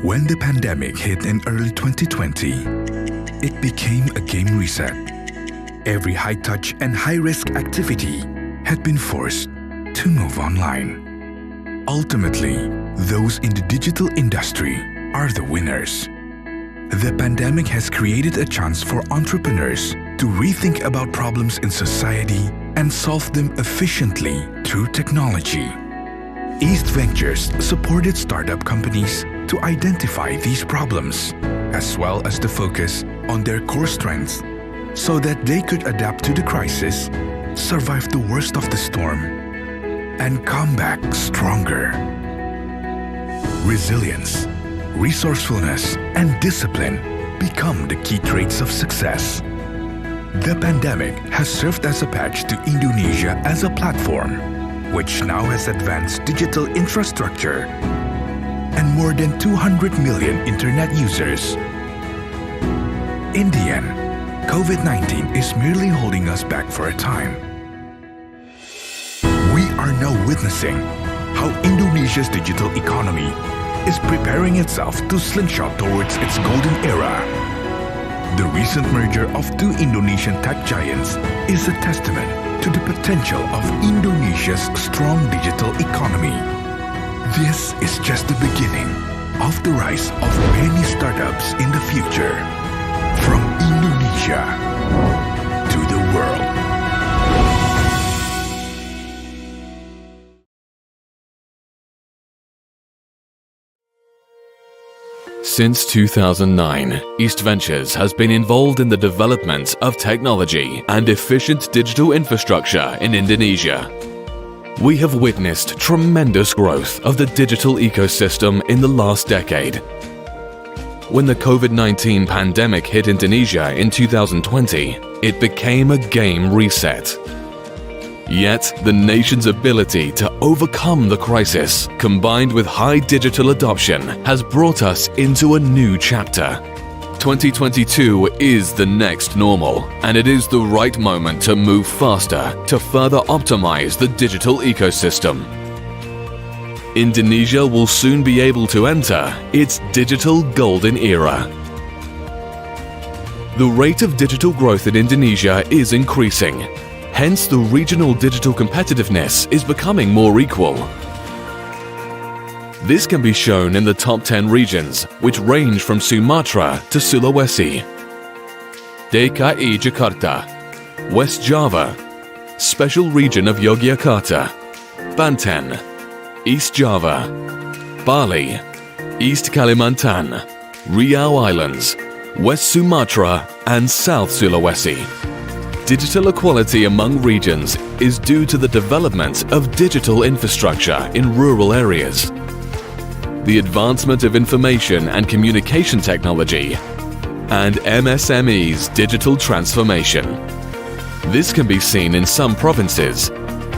When the pandemic hit in early 2020, it became a game reset. Every high-touch and high-risk activity had been forced to move online. Ultimately, those in the digital industry are the winners. The pandemic has created a chance for entrepreneurs to rethink about problems in society and solve them efficiently through technology. East Ventures supported startup companies to identify these problems, as well as to focus on their core strengths so that they could adapt to the crisis, survive the worst of the storm, and come back stronger. Resilience, resourcefulness, and discipline become the key traits of success. The pandemic has served as a patch to Indonesia as a platform, which now has advanced digital infrastructure and more than 200 million internet users. In the end, COVID-19 is merely holding us back for a time. We are now witnessing how Indonesia's digital economy is preparing itself to slingshot towards its golden era. The recent merger of two Indonesian tech giants is a testament to the potential of Indonesia's strong digital economy. This is just the beginning of the rise of many startups in the future, from Indonesia to the world. Since 2009, East Ventures has been involved in the development of technology and efficient digital infrastructure in Indonesia. We have witnessed tremendous growth of the digital ecosystem in the last decade. When the COVID-19 pandemic hit Indonesia in 2020, it became a game reset. Yet, the nation's ability to overcome the crisis, combined with high digital adoption, has brought us into a new chapter. 2022 is the next normal, and it is the right moment to move faster to further optimize the digital ecosystem. Indonesia will soon be able to enter its digital golden era. The rate of digital growth in Indonesia is increasing. Hence, the regional digital competitiveness is becoming more equal. This can be shown in the top 10 regions, which range from Sumatra to Sulawesi, DKI Jakarta, West Java, Special Region of Yogyakarta, Banten, East Java, Bali, East Kalimantan, Riau Islands, West Sumatra, and South Sulawesi. Digital equality among regions is due to the development of digital infrastructure in rural areas, the advancement of information and communication technology, and MSME's digital transformation. This can be seen in some provinces,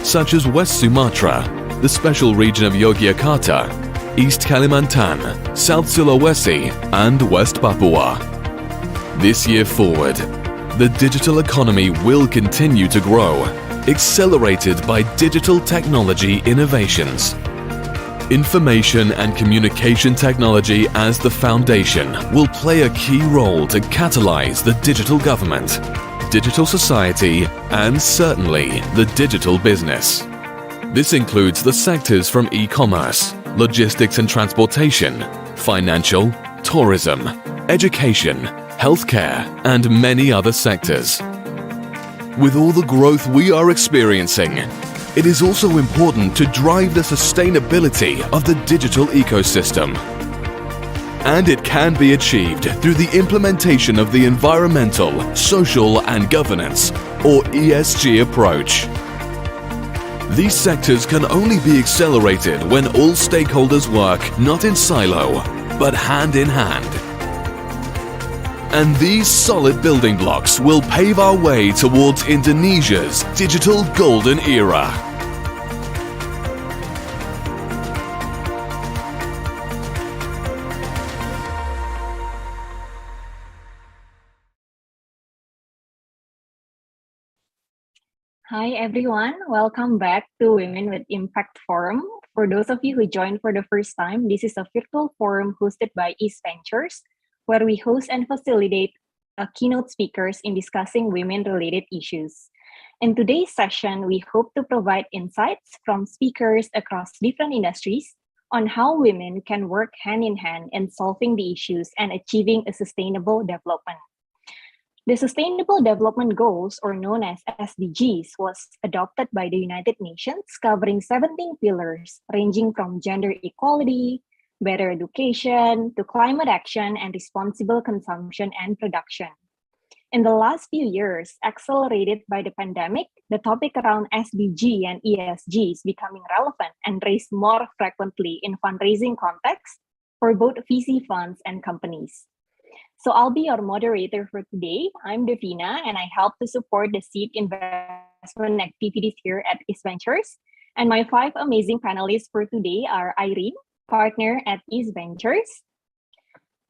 such as West Sumatra, the Special Region of Yogyakarta, East Kalimantan, South Sulawesi, and West Papua. This year forward, the digital economy will continue to grow, accelerated by digital technology innovations. Information and communication technology as the foundation will play a key role to catalyze the digital government, digital society, and certainly the digital business. This includes the sectors from e-commerce, logistics and transportation, financial, tourism, education, healthcare, and many other sectors. With all the growth we are experiencing, it is also important to drive the sustainability of the digital ecosystem. And it can be achieved through the implementation of the environmental, social, and governance, or ESG approach. These sectors can only be accelerated when all stakeholders work not in silo, but hand in hand. And these solid building blocks will pave our way towards Indonesia's digital golden era. Hi everyone, welcome back to Women with Impact Forum For those of you who joined for the first time, this is a virtual forum hosted by East Ventures, where we host and facilitate keynote speakers in discussing women-related issues. In today's session, we hope to provide insights from speakers across different industries on how women can work hand in hand in solving the issues and achieving a sustainable development. The Sustainable Development Goals, or known as SDGs, was adopted by the United Nations, covering 17 pillars, ranging from gender equality, better education, to climate action and responsible consumption and production. In the last few years, accelerated by the pandemic, the topic around SDG and ESG is becoming relevant and raised more frequently in fundraising contexts for both VC funds and companies. So I'll be your moderator for today. I'm Davina, and I help to support the seed investment activities here at East Ventures. And my 5 amazing panelists for today are Irene, partner at East Ventures;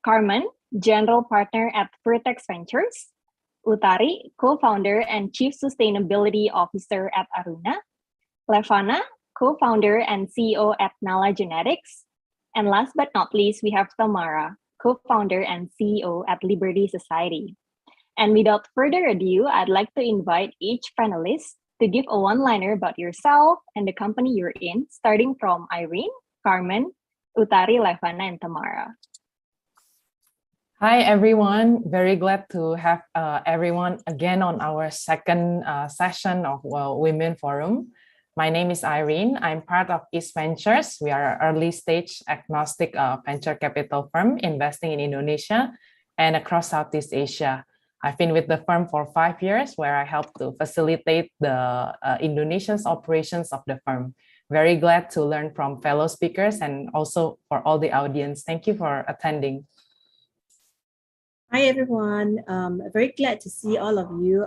Carmen, general partner at Vertex Ventures; Utari, co-founder and chief sustainability officer at Aruna; Levana, co-founder and CEO at Nalagenetics; and last but not least, we have Tamara, co-founder and CEO at Liberty Society. And without further ado, I'd like to invite each panelist to give a one-liner about yourself and the company you're in, starting from Irene, Carmen, Utari, Levana, and Tamara. Hi, everyone. Very glad to have everyone again on our second session of Women Forum. My name is Irene. I'm part of East Ventures. We are an early stage agnostic venture capital firm investing in Indonesia and across Southeast Asia. I've been with the firm for 5 years, where I help to facilitate the Indonesia's operations of the firm. Very glad to learn from fellow speakers and also for all the audience. Thank you for attending. Hi, everyone. Very glad to see all of you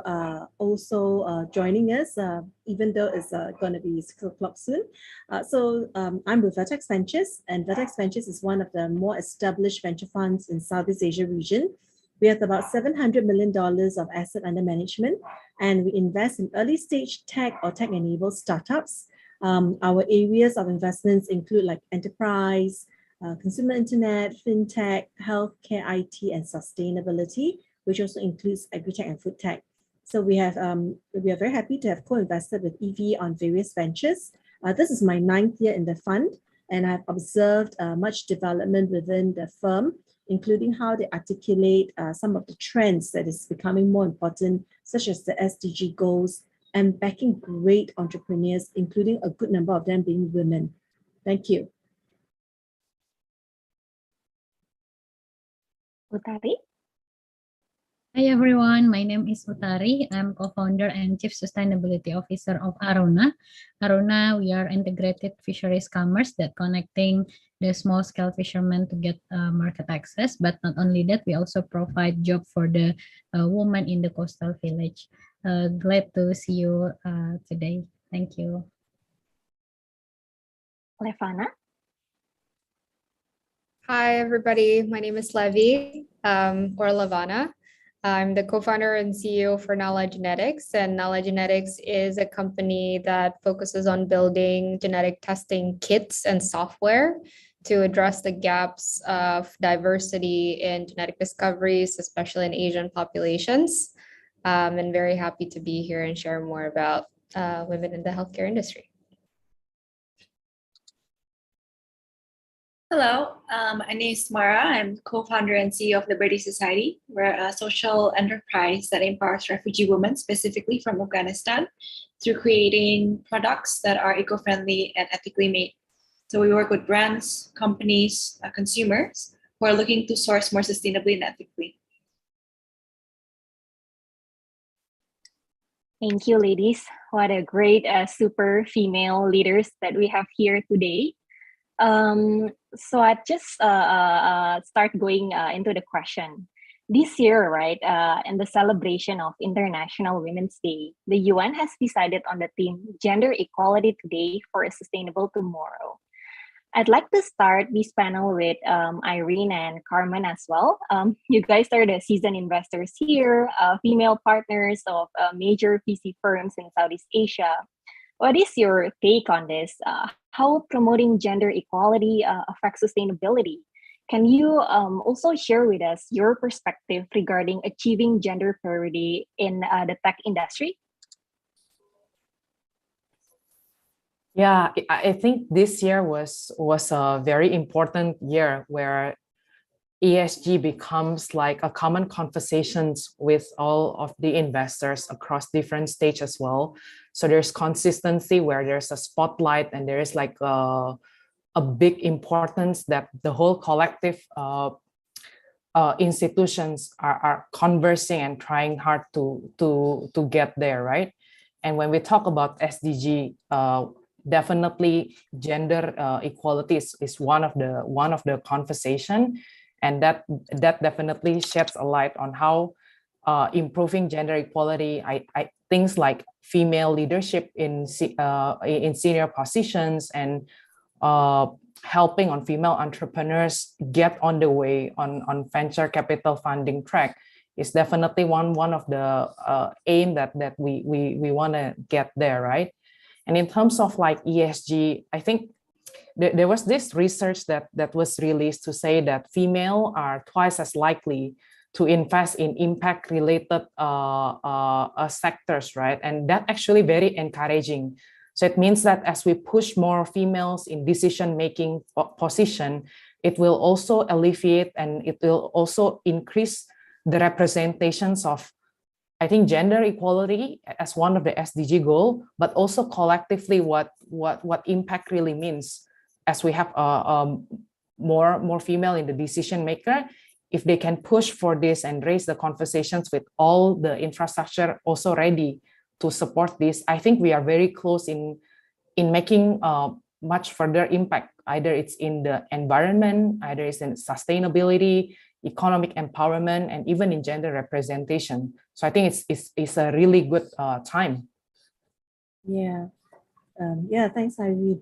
also joining us, even though it's going to be 6 o'clock soon. I'm with Vertex Ventures, and Vertex Ventures is one of the more established venture funds in Southeast Asia region. We have about $700 million of asset under management, and we invest in early stage tech or tech-enabled startups. Our areas of investments include like enterprise, consumer internet, fintech, healthcare, IT, and sustainability, which also includes agri-tech and food tech. So we are very happy to have co-invested with EV on various ventures. This is my 9th year in the fund, and I've observed much development within the firm, including how they articulate some of the trends that is becoming more important, such as the SDG goals, and backing great entrepreneurs, including a good number of them being women. Thank you. Utari? Hi everyone, my name is Utari. I'm co-founder and chief sustainability officer of Aruna. Aruna, we are integrated fisheries commerce that connecting the small-scale fishermen to get market access. But not only that, we also provide job for the women in the coastal village. Glad to see you today. Thank you. Levana? Hi, everybody. My name is Levi, or Levana. I'm the co-founder and CEO for Nalagenetics, and Nalagenetics is a company that focuses on building genetic testing kits and software to address the gaps of diversity in genetic discoveries, especially in Asian populations. And very happy to be here and share more about women in the healthcare industry. Hello, my name is Tamara. I'm co-founder and CEO of Liberty Society. We're a social enterprise that empowers refugee women, specifically from Afghanistan, through creating products that are eco-friendly and ethically made. So we work with brands, companies, consumers who are looking to source more sustainably and ethically. Thank you, ladies. What a great super female leaders that we have here today. So I just start going into the question. This year, right, in the celebration of International Women's Day, the UN has decided on the theme Gender Equality Today for a Sustainable Tomorrow. I'd like to start this panel with Irene and Carmen as well. You guys are the seasoned investors here, female partners of major VC firms in Southeast Asia. What is your take on this? how promoting gender equality affects sustainability. Can you also share with us your perspective regarding achieving gender parity in the tech industry? Yeah, I think this year was a very important year where ESG becomes like a common conversations with all of the investors across different stages as well. So there's consistency where there's a spotlight, and there is like a big importance that the whole collective institutions are conversing and trying hard to get there, right? And when we talk about SDG, definitely gender equality is one of the conversation, and that definitely sheds a light on how improving gender equality, things like female leadership in senior positions, and helping on female entrepreneurs get on the way on venture capital funding track is definitely one of the aim that we want to get there, right? And in terms of like ESG, I think there was this research that was released to say that female are twice as likely to invest in impact related sectors, right? And that actually very encouraging. So it means that as we push more females in decision-making position, it will also alleviate and it will also increase the representations of, I think, gender equality as one of the SDG goal, but also collectively what impact really means. As we have more female in the decision maker, if they can push for this and raise the conversations with all the infrastructure also ready to support this, I think we are very close in making much further impact. Either it's in the environment, either it's in sustainability, economic empowerment, and even in gender representation. So I think it's a really good time. Yeah, thanks, Irene.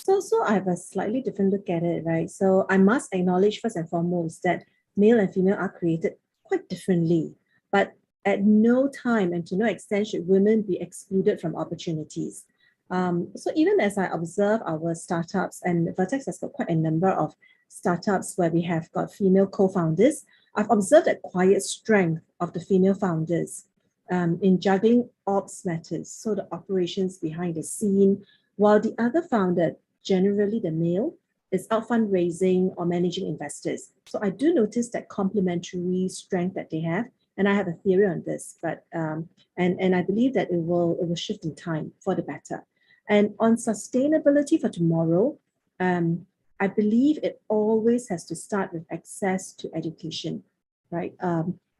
So I have a slightly different look at it, right? So I must acknowledge first and foremost that male and female are created quite differently, but at no time and to no extent should women be excluded from opportunities. So even as I observe our startups, and Vertex has got quite a number of startups where we have got female co-founders, I've observed a quiet strength of the female founders in juggling ops matters, so the operations behind the scene, while the other founder, generally the male, is out fundraising or managing investors. So I do notice that complementary strength that they have, and I have a theory on this, but and I believe that it will shift in time for the better. And on sustainability for tomorrow, I believe it always has to start with access to education, right?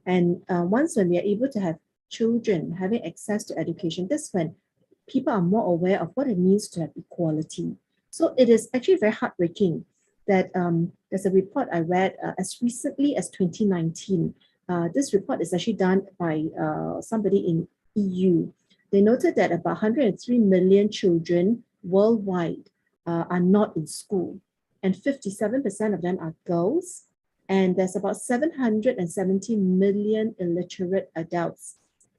Once when we are able to have children having access to education, that's when people are more aware of what it means to have equality. So it is actually very heartbreaking that there's a report I read as recently as 2019. This report is actually done by somebody in EU. They noted that about 103 million children worldwide are not in school, and 57% of them are girls, and there's about 770 million illiterate adults.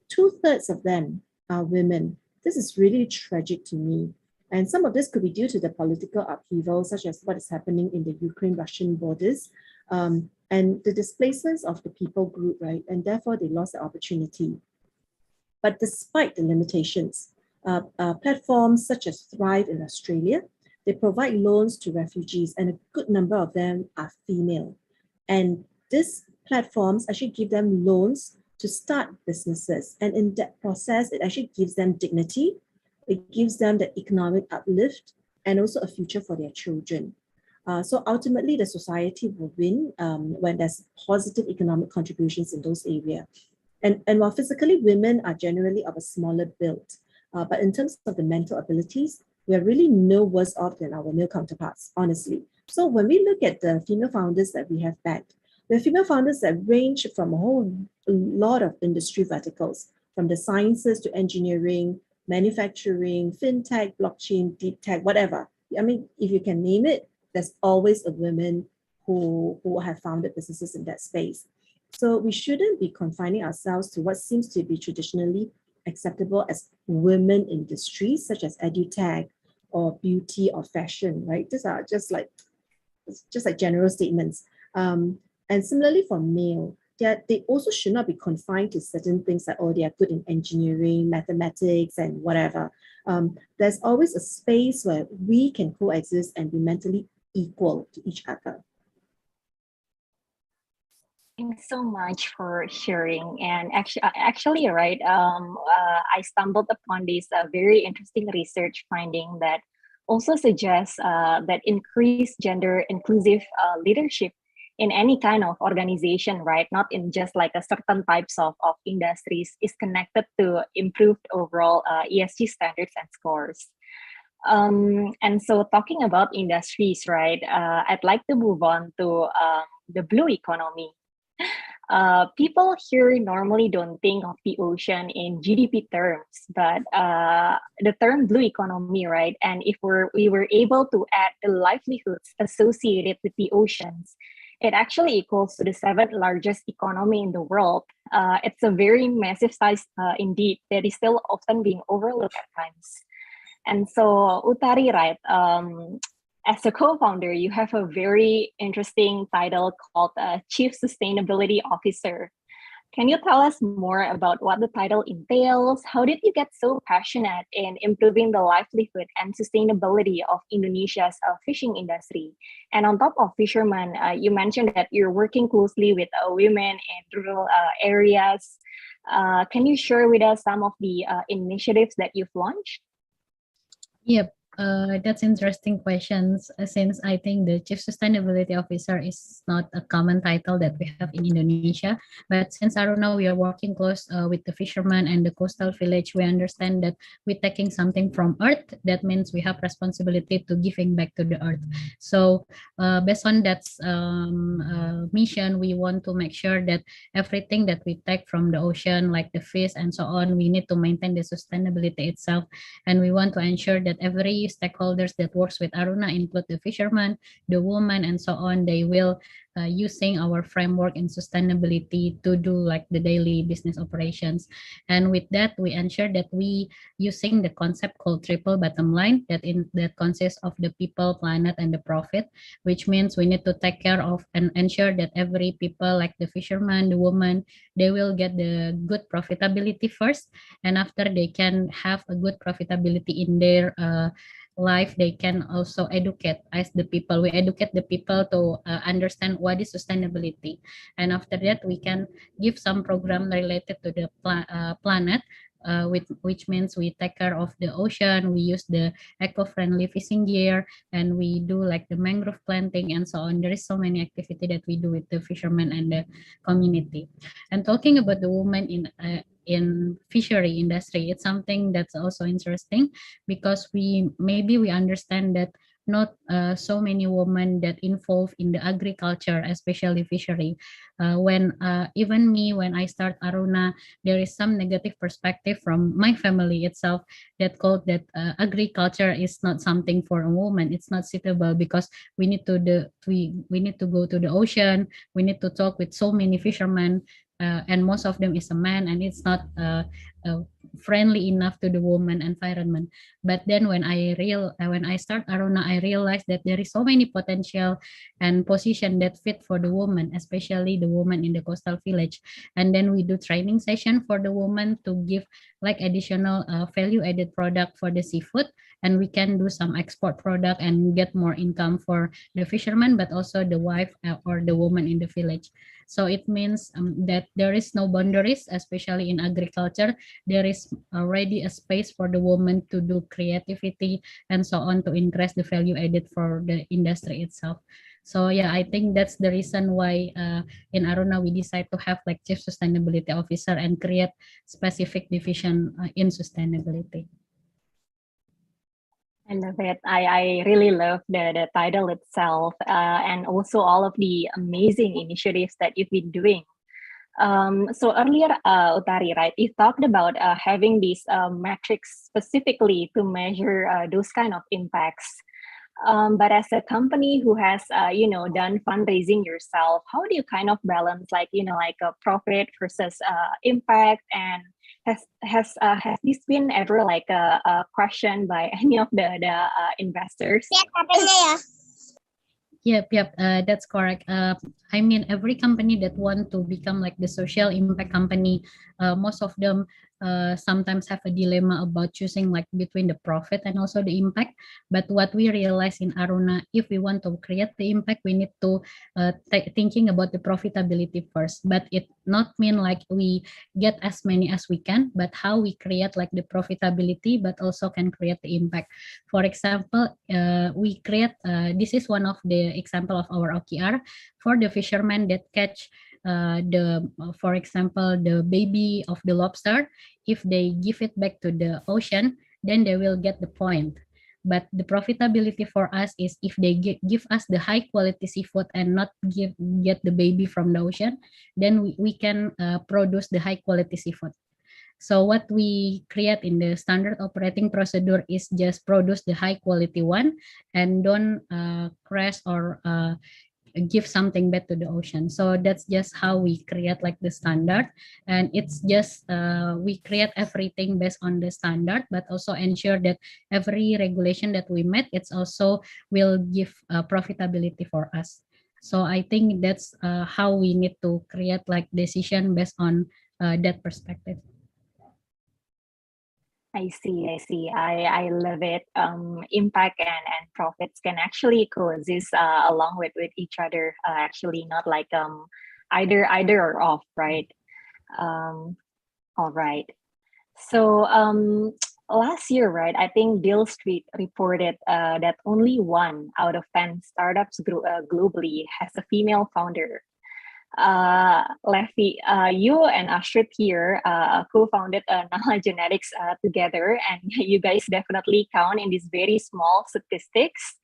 2/3 of them are women. This is really tragic to me. And some of this could be due to the political upheaval, such as what is happening in the Ukraine-Russian borders, and the displacements of the people group, right? And therefore they lost the opportunity. But despite the limitations, platforms such as Thrive in Australia, they provide loans to refugees, and a good number of them are female. And these platforms actually give them loans to start businesses. And in that process, it actually gives them dignity. It gives them the economic uplift and also a future for their children. So ultimately, the society will win when there's positive economic contributions in those areas. And while physically women are generally of a smaller build, but in terms of the mental abilities, we are really no worse off than our male counterparts, honestly. So when we look at the female founders that we have backed, we have female founders that range from a whole lot of industry verticals, from the sciences to engineering, manufacturing, fintech, blockchain, deep tech, whatever. I mean, if you can name it, there's always a woman who have founded businesses in that space. So we shouldn't be confining ourselves to what seems to be traditionally acceptable as women industries, such as edutech or beauty or fashion, right? These are just like general statements. And similarly for male, they also should not be confined to certain things like, oh, they are good in engineering, mathematics, and whatever. There's always a space where we can coexist and be mentally equal to each other. Thanks so much for sharing. And actually, right, I stumbled upon this very interesting research finding that also suggests that increased gender inclusive leadership in any kind of organization, right, not in just like a certain types of industries, is connected to improved overall ESG standards and scores. And so talking about industries, right, I'd like to move on to the blue economy. People here normally don't think of the ocean in GDP terms, but the term blue economy, right? And if we were able to add the livelihoods associated with the oceans, it actually equals to the 7th largest economy in the world. It's a very massive size indeed that is still often being overlooked at times. And so Utari, right, as a co-founder, you have a very interesting title called Chief Sustainability Officer. Can you tell us more about what the title entails? How did you get so passionate in improving the livelihood and sustainability of Indonesia's fishing industry? And on top of fishermen, you mentioned that you're working closely with women in rural areas. Can you share with us some of the initiatives that you've launched? Yep. That's interesting questions, since I think the Chief Sustainability Officer is not a common title that we have in Indonesia. But since Aruna, we are working close with the fishermen and the coastal village, we understand that we're taking something from earth. That means we have responsibility to giving back to the earth. So based on that mission, we want to make sure that everything that we take from the ocean, like the fish and so on, we need to maintain the sustainability itself. And we want to ensure that every stakeholders that works with Aruna, include the fishermen, the women, and so on, they will using our framework in sustainability to do like the daily business operations. And with that, we ensure that we using the concept called triple bottom line, that consists of the people, planet, and the profit, which means we need to take care of and ensure that every people, like the fisherman, the woman, they will get the good profitability first, and after they can have a good profitability in their life, they can also educate as the people. We educate the people to understand what is sustainability, and after that we can give some program related to the planet, which means we take care of the ocean, we use the eco-friendly fishing gear, and we do like the mangrove planting and so on. There is so many activity that we do with the fishermen and the community. And talking about the women in fishery industry, it's something that's also interesting, because we understand that not so many women that involved in the agriculture, especially fishery. When even me, when I start Aruna, there is some negative perspective from my family itself that called that agriculture is not something for a woman. It's not suitable because we need to go to the ocean. We need to talk with so many fishermen. And most of them is a man, and it's not friendly enough to the woman environment. But then when I start Aruna, I realized that there is so many potential and position that fit for the woman, especially the woman in the coastal village. And then we do training session for the woman to give like additional value added product for the seafood, and we can do some export product and get more income for the fisherman, but also the wife or the woman in the village. So it means that there is no boundaries, especially in agriculture. There is already a space for the woman to do creativity and so on to increase the value added for the industry itself. So yeah, I think that's the reason why in Aruna we decide to have like Chief Sustainability Officer and create specific division in sustainability. I love it. I really love the title itself and also all of the amazing initiatives that you've been doing. So earlier, Utari, right, you talked about having these metrics specifically to measure those kind of impacts. But as a company who has, done fundraising yourself, how do you kind of balance like a profit versus impact? And Has this been ever like a question by any of the investors? Yep, that's correct. I mean, every company that want to become like the social impact company, most of them sometimes have a dilemma about choosing like between the profit and also the impact. But what we realize in Aruna, if we want to create the impact, we need to thinking about the profitability first. But it not mean like we get as many as we can, but how we create like the profitability, but also can create the impact. For example, we create, this is one of the example of our OKR for the fishermen that catch for example, the baby of the lobster. If they give it back to the ocean, then they will get the point. But the profitability for us is if they give us the high quality seafood and not get the baby from the ocean, then we can produce the high quality seafood. So what we create in the standard operating procedure is just produce the high quality one and don't crash or give something back to the ocean. So that's just how we create like the standard, and it's just we create everything based on the standard, but also ensure that every regulation that we met, it's also will give profitability for us. So I think that's how we need to create like decision based on that perspective. I see. I love it. Impact and profits can actually coexist along with each other. Actually, not like either or off, right? All right. So last year, right? I think Deal Street reported that only 1 out of 10 startups globally has a female founder. Levi, you and Astrid here co-founded Nalagenetics together, and you guys definitely count in these very small statistics.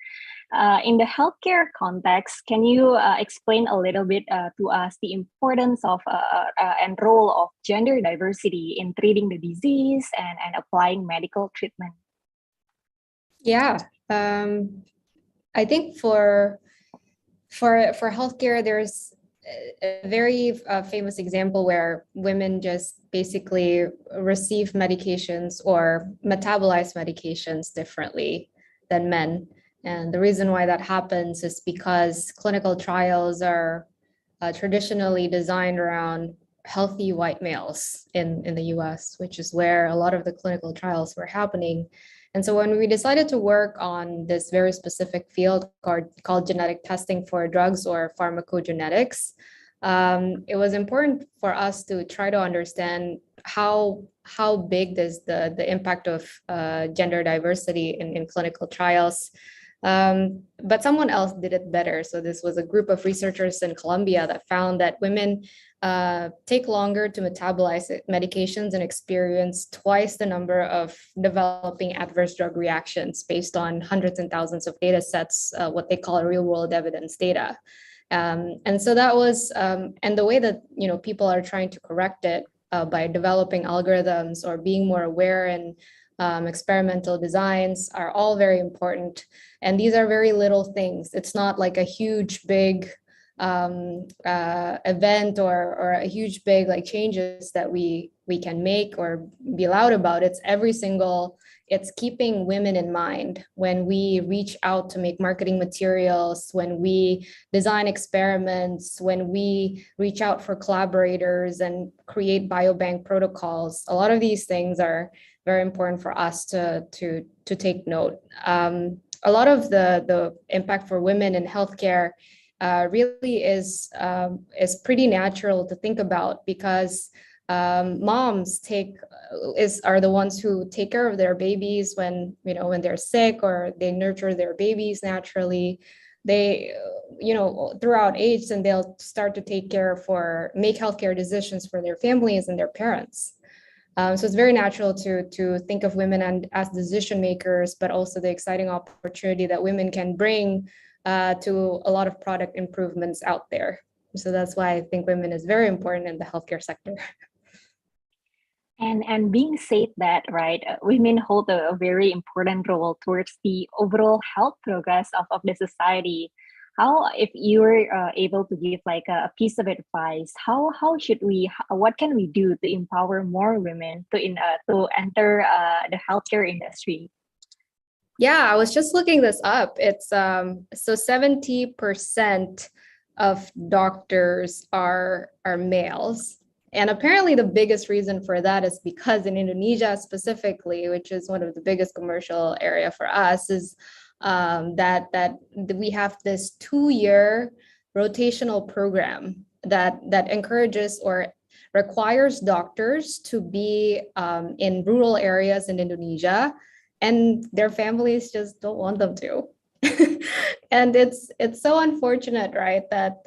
In the healthcare context, can you explain a little bit to us the importance of and role of gender diversity in treating the disease and applying medical treatment? Yeah, I think for healthcare, there's a very famous example where women just basically receive medications or metabolize medications differently than men. And the reason why that happens is because clinical trials are traditionally designed around healthy white males in the US, which is where a lot of the clinical trials were happening. And so when we decided to work on this very specific field called genetic testing for drugs or pharmacogenetics, it was important for us to try to understand how big does the impact of gender diversity in clinical trials. But someone else did it better. So this was a group of researchers in Colombia that found that women take longer to metabolize medications and experience twice the number of developing adverse drug reactions based on hundreds and thousands of data sets, what they call real world evidence data. And so that was, and the way that, people are trying to correct it by developing algorithms or being more aware and experimental designs are all very important. And these are very little things. It's not like a huge, big event or a huge, big like changes that we can make or be loud about. It's keeping women in mind when we reach out to make marketing materials, when we design experiments, when we reach out for collaborators and create biobank protocols. A lot of these things are very important for us to take note. A lot of the impact for women in healthcare really is pretty natural to think about because moms are the ones who take care of their babies when they're sick, or they nurture their babies naturally. They throughout age, and they'll start to make healthcare decisions for their families and their parents. So it's very natural to think of women as decision makers, but also the exciting opportunity that women can bring to a lot of product improvements out there. So that's why I think women is very important in the healthcare sector. And being said that, right, women hold a very important role towards the overall health progress of the society. how, if you were able to give like a piece of advice, how should we, what can we do to empower more women to enter the healthcare industry? Yeah, I was just looking this up. It's so 70% of doctors are males. And apparently the biggest reason for that is because in Indonesia specifically, which is one of the biggest commercial area for us, is that we have this 2-year rotational program that encourages or requires doctors to be in rural areas in Indonesia, and their families just don't want them to. And it's so unfortunate, right? That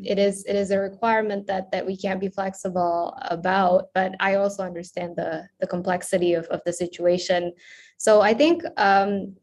it is a requirement that we can't be flexible about. But I also understand the complexity of the situation. So I think and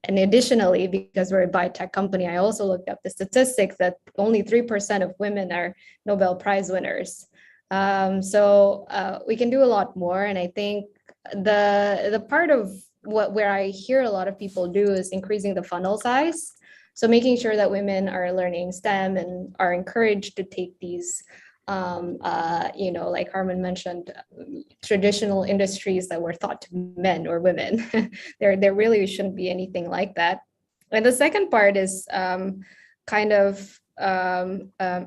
additionally, because we're a biotech company, I also looked up the statistics that only 3% of women are Nobel Prize winners. So we can do a lot more, and I think the part of where I hear a lot of people do is increasing the funnel size. So making sure that women are learning STEM and are encouraged to take these, like Carmen mentioned, traditional industries that were thought to be men or women. There really shouldn't be anything like that. And the second part is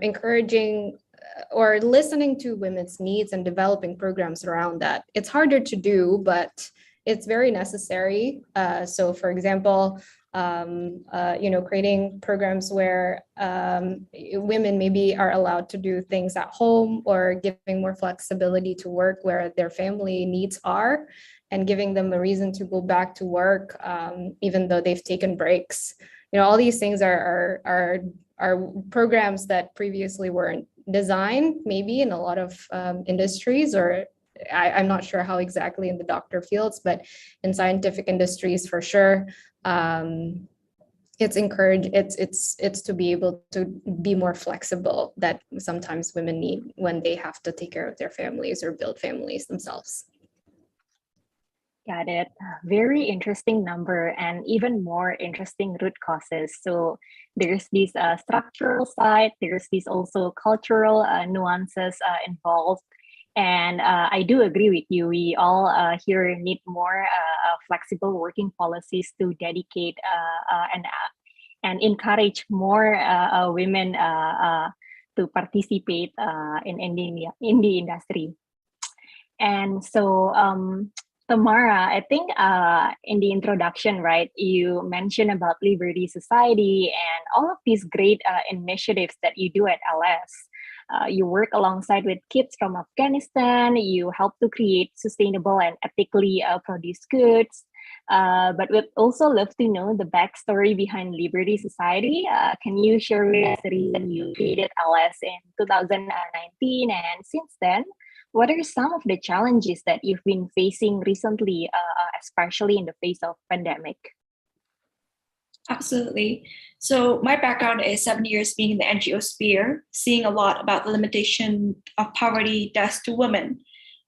encouraging or listening to women's needs and developing programs around that. It's harder to do, but it's very necessary. So for example, creating programs where women maybe are allowed to do things at home, or giving more flexibility to work where their family needs are, and giving them a reason to go back to work even though they've taken breaks. All these things are programs that previously weren't designed maybe in a lot of industries, or I'm not sure how exactly in the doctor fields, but in scientific industries for sure. It's encouraged. It's to be able to be more flexible that sometimes women need when they have to take care of their families or build families themselves. Got it. Very interesting number, and even more interesting root causes. So there's this structural side, there's this also cultural nuances involved. And I do agree with you. We all here need more flexible working policies to dedicate and encourage more women to participate in the industry. And so, Tamara, I think in the introduction, right, you mentioned about Liberty Society and all of these great initiatives that you do at LS. You work alongside with kids from Afghanistan. You help to create sustainable and ethically produced goods. But we'd also love to know the backstory behind Liberty Society. Can you share with us the reason you created LS in 2019? And since then, what are some of the challenges that you've been facing recently, especially in the face of pandemic? Absolutely. So my background is 7 years being in the NGO sphere, seeing a lot about the limitation of poverty does to women.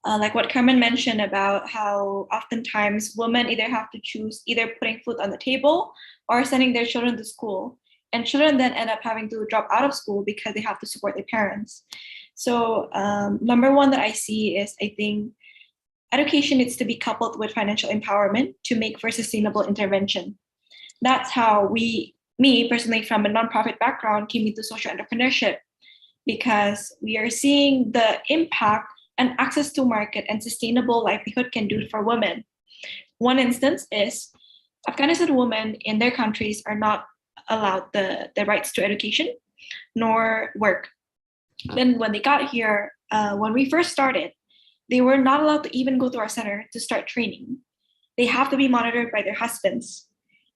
Like what Carmen mentioned about how oftentimes women either have to choose either putting food on the table or sending their children to school. And children then end up having to drop out of school because they have to support their parents. So number one that I see is, I think education needs to be coupled with financial empowerment to make for sustainable intervention. That's how me personally from a nonprofit background came into social entrepreneurship, because we are seeing the impact and access to market and sustainable livelihood can do for women. One instance is Afghanistan women in their countries are not allowed the rights to education nor work. Then when they got here, when we first started, they were not allowed to even go to our center to start training. They have to be monitored by their husbands.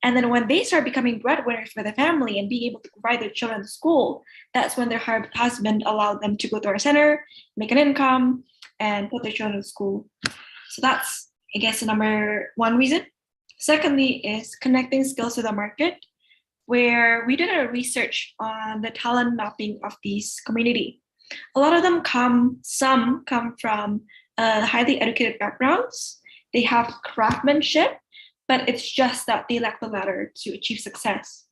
And then when they start becoming breadwinners for the family and being able to provide their children to school, that's when their husband allowed them to go to our center, make an income, and put their children to school. So that's, I guess, the number one reason. Secondly is connecting skills to the market, where we did a research on the talent mapping of this community. A lot of them some come from highly educated backgrounds. They have craftsmanship, but it's just that they lack the ladder to achieve success.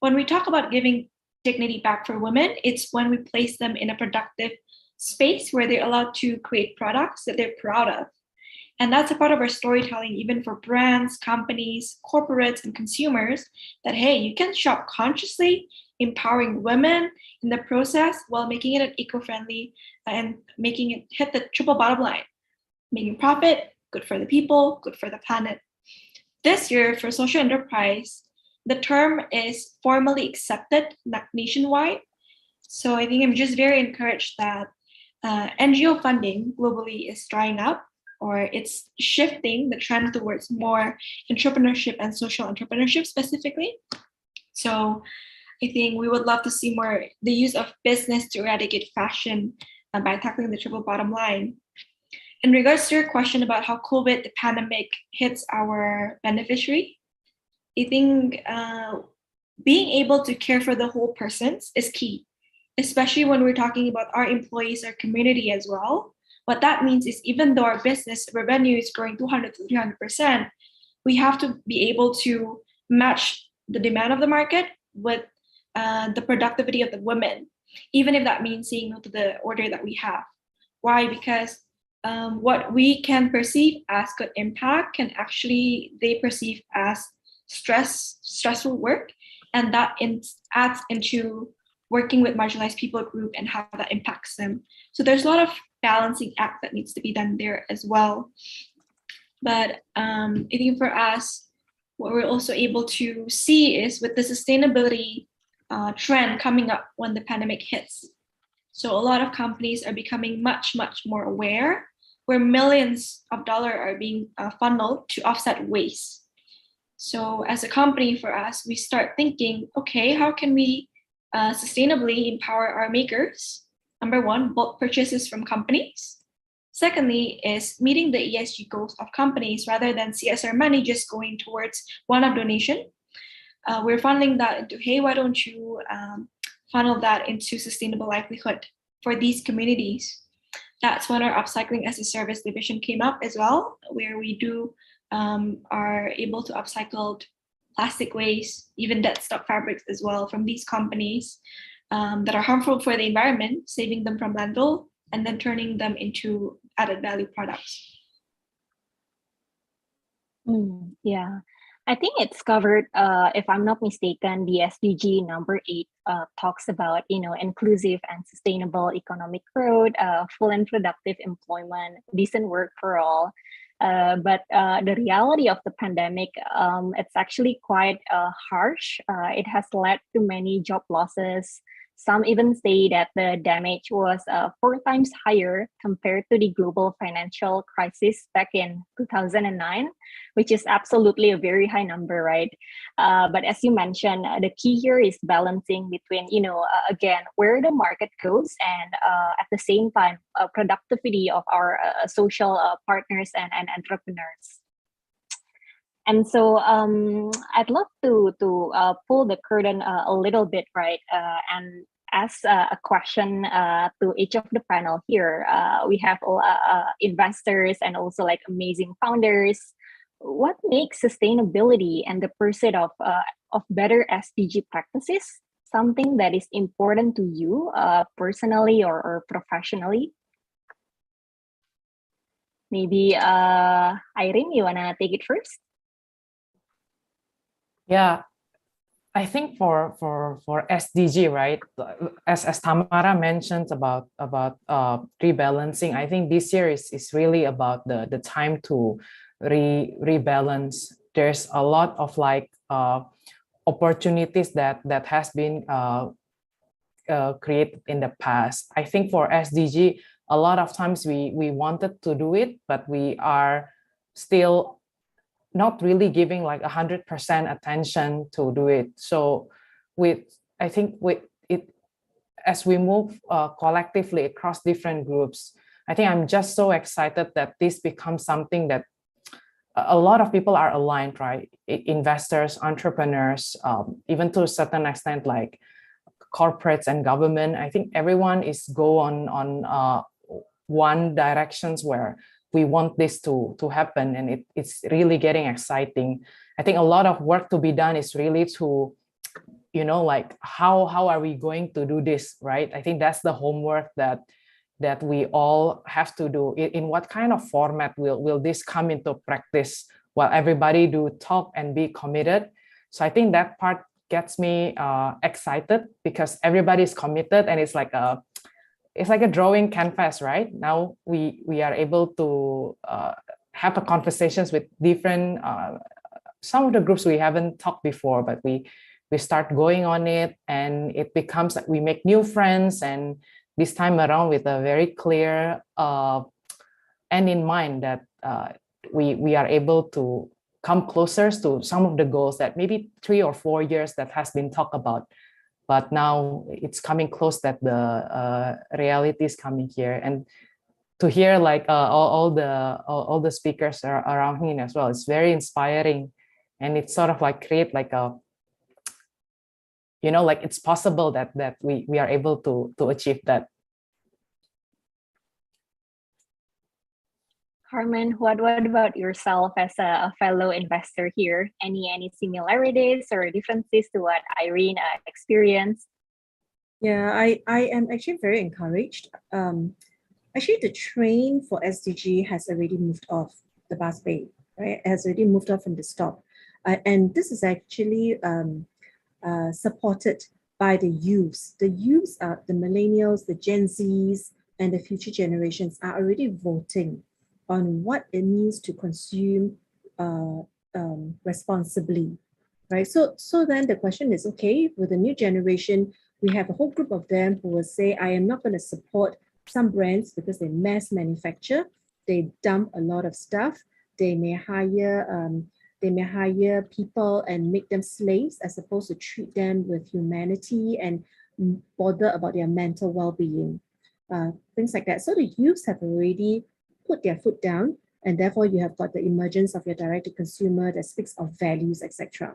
when we talk about giving dignity back for women, it's when we place them in a productive space where they're allowed to create products that they're proud of. And that's a part of our storytelling, even for brands, companies, corporates, and consumers, that, hey, you can shop consciously, empowering women in the process while making it eco-friendly and making it hit the triple bottom line, making profit, good for the people, good for the planet. This year, for social enterprise, the term is formally accepted nationwide. So I think I'm just very encouraged that NGO funding globally is drying up, or it's shifting the trend towards more entrepreneurship and social entrepreneurship specifically. So I think we would love to see more the use of business to eradicate fashion by tackling the triple bottom line. In regards to your question about how COVID, the pandemic, hits our beneficiary, I think being able to care for the whole persons is key, especially when we're talking about our employees, our community as well. What that means is even though our business revenue is growing 200 to 300%, we have to be able to match the demand of the market with the productivity of the women, even if that means saying no to the order that we have. Why? Because what we can perceive as good impact can actually they perceive as stressful work, and that adds into working with marginalized people group and how that impacts them. So there's a lot of balancing act that needs to be done there as well. But I think for us, what we're also able to see is with the sustainability trend coming up when the pandemic hits. So a lot of companies are becoming much, much more aware, where millions of dollars are being funneled to offset waste. So as a company, for us, we start thinking, okay, how can we sustainably empower our makers? Number one, bulk purchases from companies. Secondly, is meeting the ESG goals of companies rather than CSR money just going towards one-off donation. We're funneling that into, hey, why don't you funnel that into sustainable livelihood for these communities? That's when our upcycling as a service division came up as well, where we are able to upcycle plastic waste, even dead stock fabrics as well from these companies that are harmful for the environment, saving them from landfill and then turning them into added value products. Yeah, I think it's covered, if I'm not mistaken, the SDG number 8 talks about, inclusive and sustainable economic growth, full and productive employment, decent work for all. But the reality of the pandemic, it's actually quite harsh. It has led to many job losses. Some even say that the damage was 4 times higher compared to the global financial crisis back in 2009, which is absolutely a very high number, right? But as you mentioned, the key here is balancing between, again, where the market goes and at the same time, productivity of our social partners and entrepreneurs. And so I'd love to pull the curtain a little bit, right? And ask a question to each of the panel here. We have investors and also like amazing founders. What makes sustainability and the pursuit of better SDG practices something that is important to you personally or professionally? Maybe Irene, you wanna take it first? Yeah, I think for SDG, right? As Tamara mentioned about rebalancing, I think this year is really about the time to rebalance. There's a lot of opportunities that has been created in the past. I think for SDG, a lot of times we wanted to do it, but we are still not really giving 100% attention to do it. So I think with it, as we move collectively across different groups, I think I'm just so excited that this becomes something that a lot of people are aligned, right? Investors, entrepreneurs, even to a certain extent, like corporates and government. I think everyone is go on one directions where we want this to happen, and it's really getting exciting. I think a lot of work to be done is really to like how are we going to do this, right? I think that's the homework that we all have to do. In what kind of format will this come into practice while everybody do talk and be committed? So I think that part gets me excited because everybody is committed, and it's like a drawing canvas, right? Now we are able to have a conversations with different some of the groups we haven't talked before, but we start going on it, and it becomes like we make new friends, and this time around with a very clear end in mind that we are able to come closer to some of the goals that maybe 3 or 4 years that has been talked about, but now it's coming close that the reality is coming here. And to hear like all the speakers are around here as well, it's very inspiring, and it's sort of like create like a, like it's possible that we are able to achieve that. Carmen, what about yourself as a fellow investor here? Any similarities or differences to what Irene experienced? Yeah, I am actually very encouraged. Actually, the train for SDG has already moved off the bus bay, right? It has already moved off from the stop. And this is actually supported by the youths. The youths, the millennials, the Gen Zs, and the future generations are already voting on what it means to consume responsibly, right? So then the question is, okay, with the new generation, we have a whole group of them who will say, I am not going to support some brands because they mass manufacture, they dump a lot of stuff, they may hire people and make them slaves as opposed to treat them with humanity and bother about their mental well-being, things like that. So the youths have already put their foot down, and therefore you have got the emergence of your direct-to-consumer that speaks of values, etc.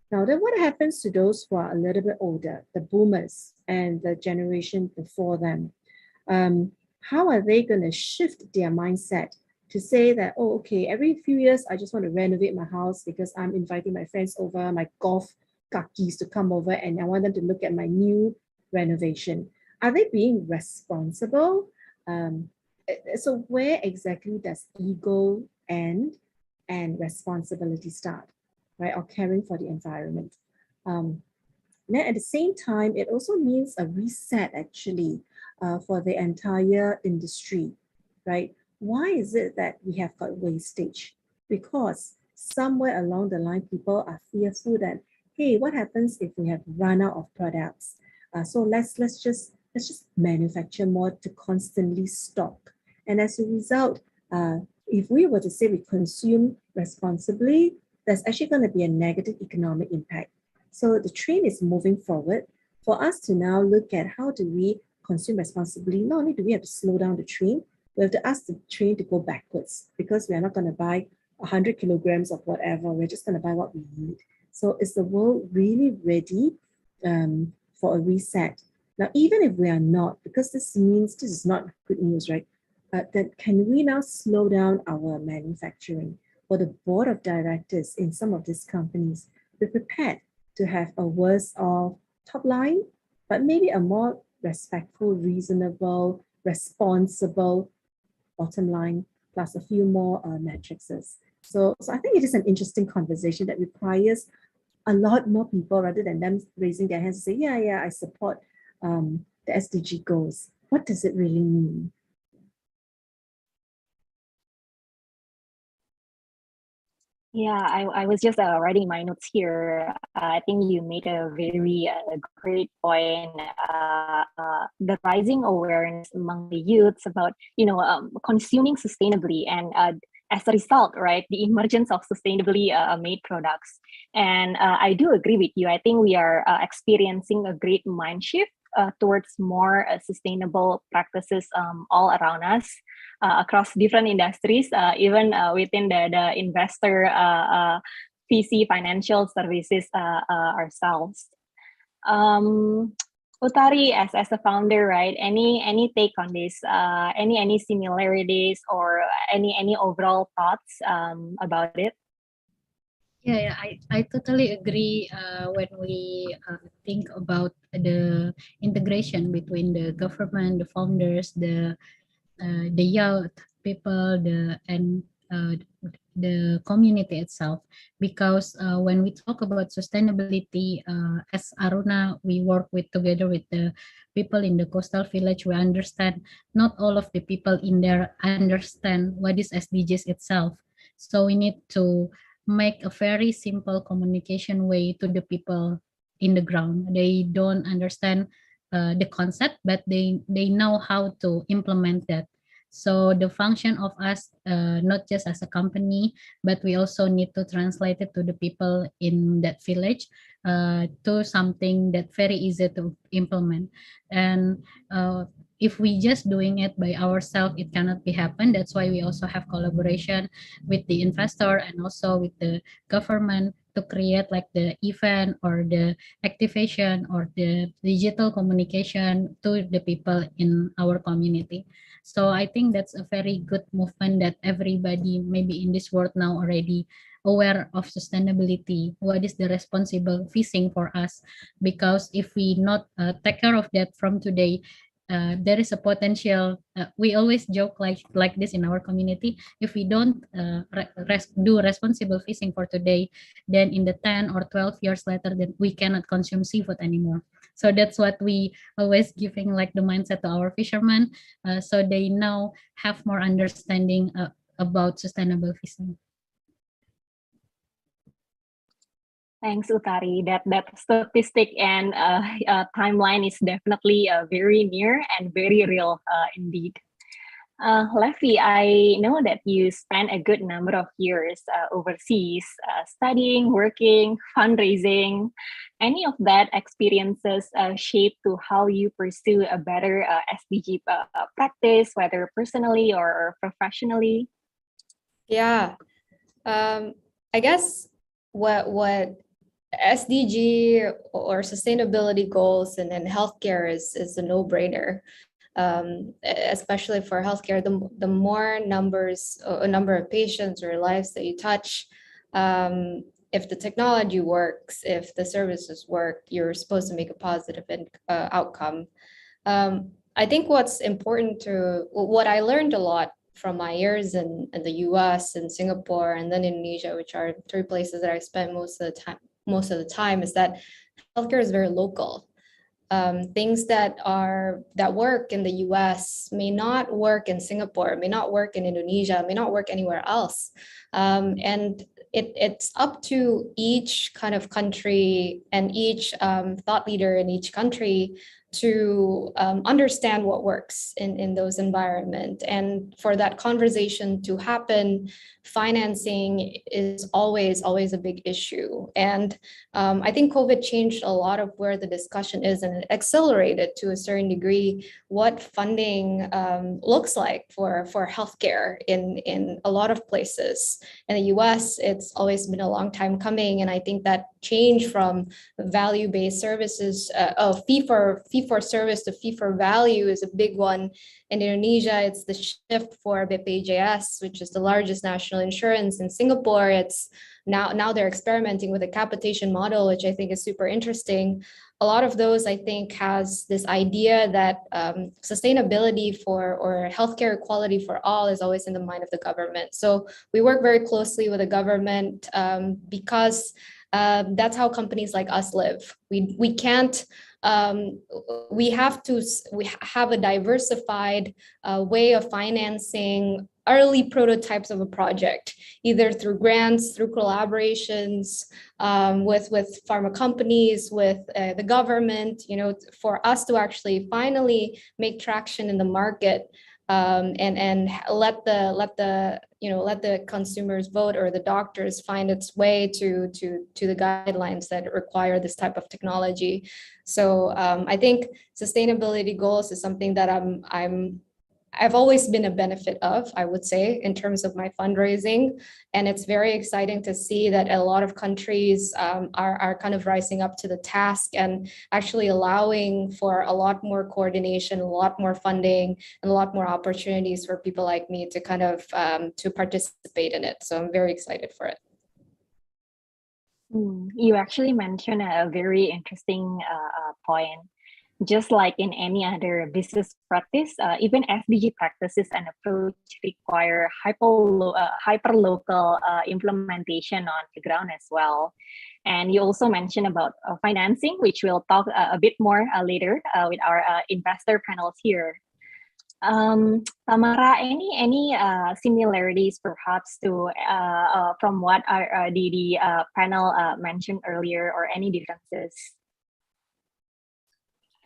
Now then, what happens to those who are a little bit older, the boomers and the generation before them? How are they going to shift their mindset to say that, oh, okay, every few years, I just want to renovate my house because I'm inviting my friends over, my golf kakis to come over, and I want them to look at my new renovation. Are they being responsible? So where exactly does ego end and responsibility start, right? Or caring for the environment. Then at the same time, it also means a reset actually for the entire industry, right? Why is it that we have got wastage? Because somewhere along the line, people are fearful that, hey, what happens if we have run out of products? So let's just manufacture more to constantly stock. And as a result, if we were to say we consume responsibly, there's actually going to be a negative economic impact. So the train is moving forward for us to now look at how do we consume responsibly. Not only do we have to slow down the train, we have to ask the train to go backwards because we are not going to buy 100 kilograms of whatever. We're just going to buy what we need. So is the world really ready for a reset? Now, even if we are not, because this is not good news, right? Then can we now slow down our manufacturing? For the board of directors in some of these companies, be prepared to have a worse off top line, but maybe a more respectful, reasonable, responsible bottom line, plus a few more matrices. So I think it is an interesting conversation that requires a lot more people rather than them raising their hands and say, yeah, I support the SDG goals. What does it really mean? Yeah, I was just writing my notes here. I think you made a very great point. The rising awareness among the youths about consuming sustainably, and as a result, right, the emergence of sustainably made products. And I do agree with you. I think we are experiencing a great mind shift towards more sustainable practices all around us. Across different industries, even within the investor VC financial services ourselves. Utari, as a founder, right? Any take on this? Any similarities or any overall thoughts about it? I totally agree when we think about the integration between the government, the founders, the youth people, the community itself. Because when we talk about sustainability, as Aruna, we work with together with the people in the coastal village. We understand not all of the people in there understand what is SDGs itself. So we need to make a very simple communication way to the people in the ground. They don't understand the concept, but they know how to implement that. So the function of us, not just as a company, but we also need to translate it to the people in that village, to something that very easy to implement. And if we just doing it by ourselves, it cannot be happen. That's why we also have collaboration with the investor and also with the government to create like the event or the activation or the digital communication to the people in our community. So I think that's a very good movement that everybody maybe in this world now already aware of sustainability. What is the responsible fishing for us? Because if we not take care of that from today, there is a potential. We always joke like this in our community. If we don't do responsible fishing for today, then in the 10 or 12 years later, then we cannot consume seafood anymore. So that's what we always giving like the mindset to our fishermen, so they now have more understanding about sustainable fishing. Thanks, Utari. That statistic and timeline is definitely very near and very real indeed. Levi, I know that you spent a good number of years overseas, studying, working, fundraising. Any of that experiences shape to how you pursue a better SDG practice, whether personally or professionally? Yeah, I guess what SDG or sustainability goals and healthcare is a no-brainer. Especially for healthcare, the more number of patients or lives that you touch, if the technology works, if the services work, you're supposed to make a positive outcome. I think what's important what I learned a lot from my years in the US and Singapore and then Indonesia, which are three places that I spent most of the time, is that healthcare is very local. Things that work in the US may not work in Singapore, may not work in Indonesia, may not work anywhere else. And it's up to each kind of country and each thought leader in each country to understand what works in those environments. And for that conversation to happen, financing is always a big issue. And I think COVID changed a lot of where the discussion is, and it accelerated to a certain degree what funding looks like for healthcare in a lot of places. In the US, it's always been a long time coming. And I think that change from value-based services, fee for service to fee for value is a big one. In Indonesia, it's the shift for BPJS, which is the largest national insurance. In Singapore, it's now they're experimenting with a capitation model, which I think is super interesting. A lot of those, I think, has this idea that sustainability or healthcare equality for all is always in the mind of the government. So we work very closely with the government because that's how companies like us live. We can't. We have a diversified way of financing early prototypes of a project, either through grants, through collaborations with pharma companies, with the government, for us to actually finally make traction in the market and let the consumers vote or the doctors find its way to the guidelines that require this type of technology. So I think sustainability goals is something that I've always been a benefit of, I would say, in terms of my fundraising. And it's very exciting to see that a lot of countries are kind of rising up to the task and actually allowing for a lot more coordination, a lot more funding, and a lot more opportunities for people like me to kind of to participate in it. So I'm very excited for it. You actually mentioned a very interesting point. Just like in any other business practice, even SDG practices and approach require hyper local implementation on the ground as well. And you also mentioned about financing, which we'll talk a bit more later with our investor panels here. Tamara, any similarities perhaps to from what the panel mentioned earlier, or any differences?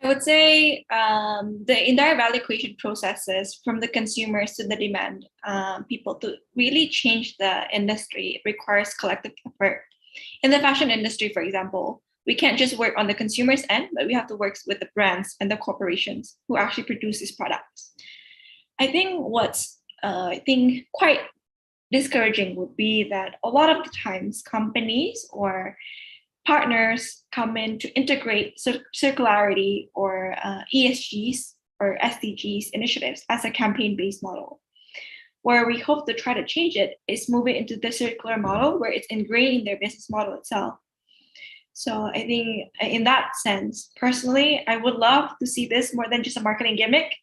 I would say the entire value creation processes from the consumers to the demand people to really change the industry requires collective effort. In the fashion industry, for example, we can't just work on the consumer's end, but we have to work with the brands and the corporations who actually produce these products. I think what's quite discouraging would be that a lot of the times companies or partners come in to integrate circularity or ESGs or SDGs initiatives as a campaign-based model. Where we hope to try to change it is move it into the circular model where it's ingrained in their business model itself. So I think in that sense, personally, I would love to see this more than just a marketing gimmick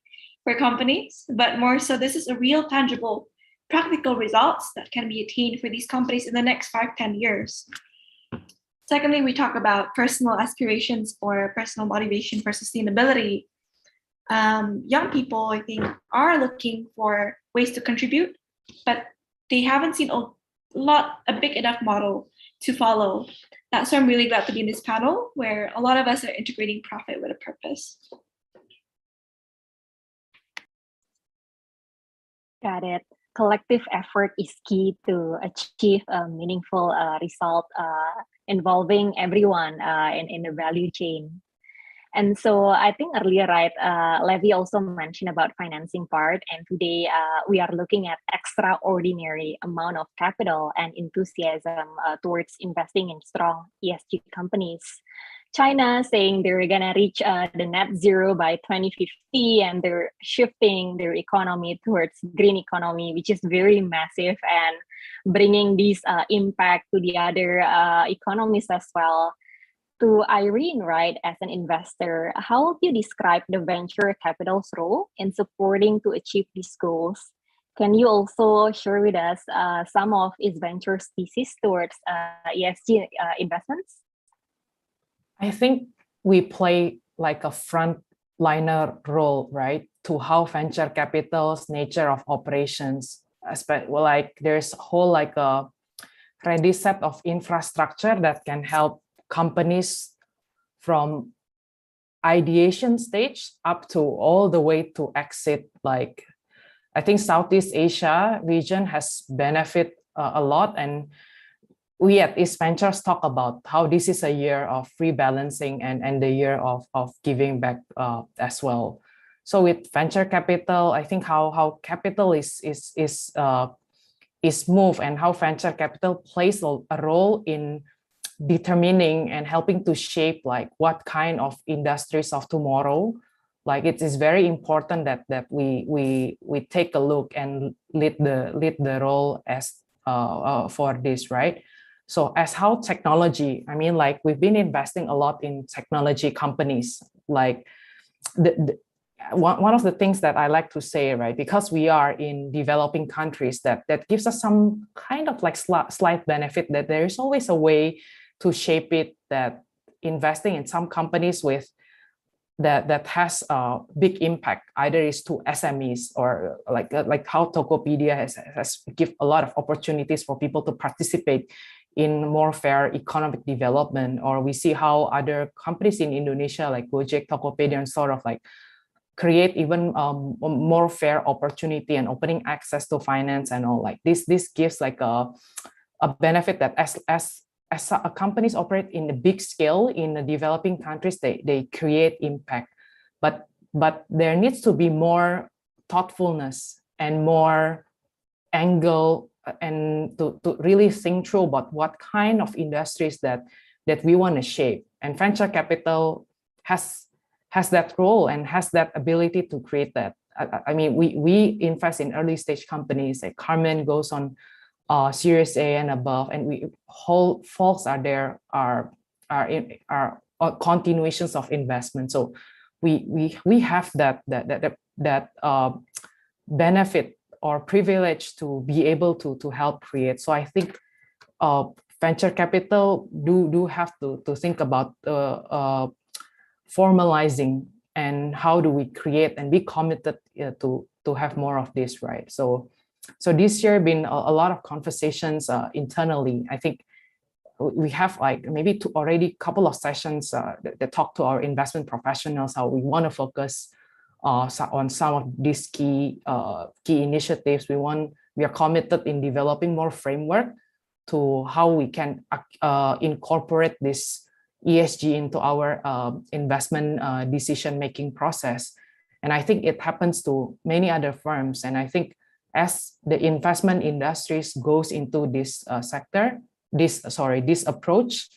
for companies, but more so this is a real tangible, practical results that can be attained for these companies in the next 5-10 years. Secondly, we talk about personal aspirations or personal motivation for sustainability. Young people, I think, are looking for ways to contribute, but they haven't seen a big enough model to follow. That's why I'm really glad to be in this panel, where a lot of us are integrating profit with a purpose. Got it. Collective effort is key to achieve a meaningful result involving everyone in the value chain. And so I think earlier, right, Levi also mentioned about financing part. And today we are looking at extraordinary amount of capital and enthusiasm towards investing in strong ESG companies. China saying they're gonna reach the net zero by 2050, and they're shifting their economy towards green economy, which is very massive, and bringing this impact to the other economies as well. To Irene, right, as an investor, how would you describe the venture capital's role in supporting to achieve these goals? Can you also share with us some of its venture's thesis towards ESG investments? I think we play like a frontliner role, right, to how venture capital's nature of operations, like there's a whole like a ready set of infrastructure that can help companies from ideation stage up to all the way to exit. Like I think Southeast Asia region has benefit a lot, and we at East Ventures talk about how this is a year of rebalancing and the year of giving back as well. So with venture capital, I think how capital is moved, and how venture capital plays a role in determining and helping to shape like what kind of industries of tomorrow. Like it is very important that we take a look and lead the role as for this, right? So as how technology, I mean, like we've been investing a lot in technology companies. Like one of the things that I like to say, right, because we are in developing countries, that gives us some kind of like slight benefit, that there is always a way to shape it, that investing in some companies with that has a big impact, either is to SMEs, or like how Tokopedia has give a lot of opportunities for people to participate in more fair economic development. Or we see how other companies in Indonesia like Gojek, Tokopedia, and sort of like create even more fair opportunity and opening access to finance and all. Like this gives like a benefit that as companies operate in a big scale in the developing countries, they create impact, but there needs to be more thoughtfulness and more angle, and to really think through about what kind of industries that we want to shape. And venture capital has that role and has that ability to create that. I mean, we invest in early stage companies. Like Carmen goes on Series A and above, and we whole folks are there are continuations of investment. So we have that benefit or privilege to be able to help create. So I think venture capital do have to think about formalizing and how do we create and be committed to have more of this, right? So this year been a lot of conversations internally. I think we have like maybe already couple of sessions that talk to our investment professionals how we want to focus on some of these key initiatives. We are committed in developing more framework to how we can incorporate this ESG into our investment decision-making process. And I think it happens to many other firms. And I think as the investment industries goes into this sector, this approach,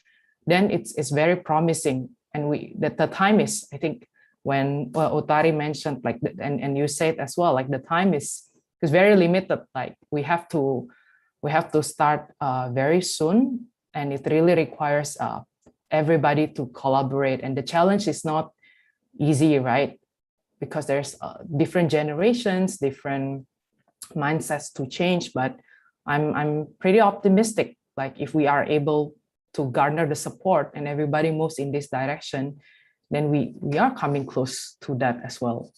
then it's very promising. And the time is, I think, when Utari mentioned, like, and you said as well, like the time is very limited. Like we have to start very soon, and it really requires everybody to collaborate. And the challenge is not easy, right? Because there's different generations, different mindsets to change. But I'm pretty optimistic. Like if we are able to garner the support and everybody moves in this direction, then we are coming close to that as well.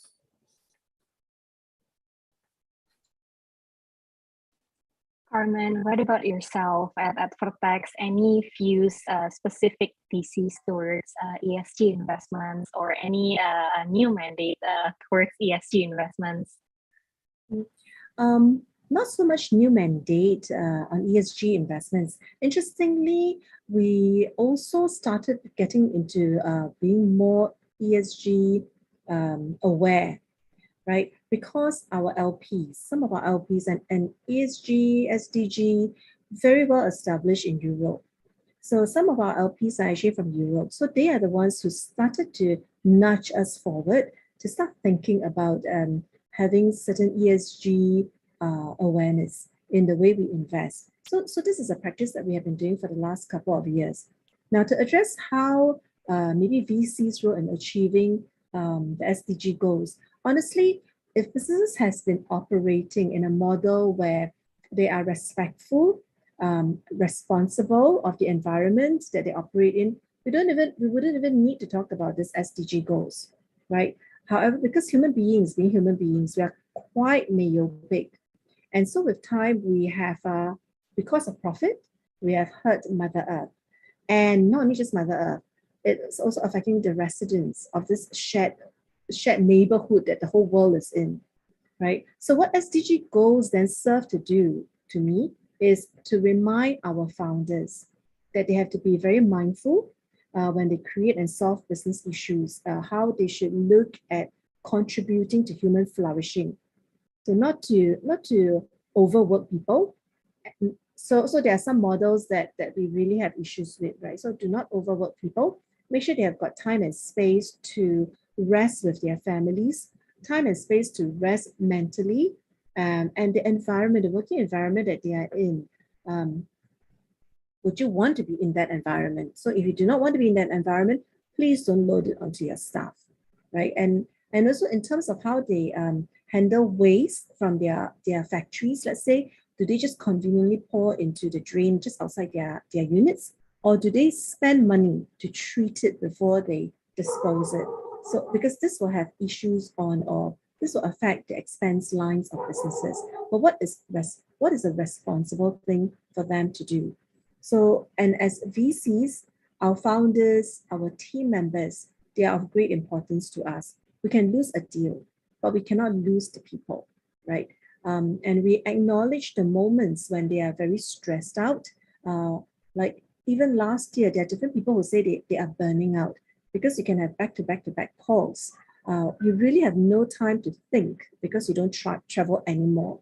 Carmen, what about yourself at Vertex? Any views, specific theses towards ESG investments, or any new mandate towards ESG investments? Not so much new mandate on ESG investments. Interestingly, we also started getting into being more ESG aware, right? Because our LPs, some of our LPs and ESG, SDG, very well established in Europe. So some of our LPs are actually from Europe. So they are the ones who started to nudge us forward to start thinking about having certain ESG awareness in the way we invest. So this is a practice that we have been doing for the last couple of years. Now, to address how maybe VC's role in achieving the SDG goals, honestly, if businesses has been operating in a model where they are respectful, responsible of the environment that they operate in, we wouldn't even need to talk about this SDG goals, right? However, because human beings, being human beings, we are quite myopic. And so with time, we have, because of profit, we have hurt Mother Earth. And not only just Mother Earth, it's also affecting the residents of this shared neighborhood that the whole world is in, right? So what SDG goals then serve to do, to me, is to remind our founders that they have to be very mindful when they create and solve business issues, how they should look at contributing to human flourishing. So not to overwork people. So there are some models that we really have issues with, right? So do not overwork people. Make sure they have got time and space to rest with their families, time and space to rest mentally, and the environment, the working environment that they are in. Would you want to be in that environment? So if you do not want to be in that environment, please don't load it onto your staff, right? And also in terms of how they handle waste from their factories, let's say, do they just conveniently pour into the drain just outside their units? Or do they spend money to treat it before they dispose it? So because this will have issues on, or this will affect the expense lines of businesses. But what is a responsible thing for them to do? So, and as VCs, our founders, our team members, they are of great importance to us. We can lose a deal, but we cannot lose the people, right? And we acknowledge the moments when they are very stressed out. Like even last year, there are different people who say they are burning out because you can have back-to-back calls. You really have no time to think because you don't travel anymore,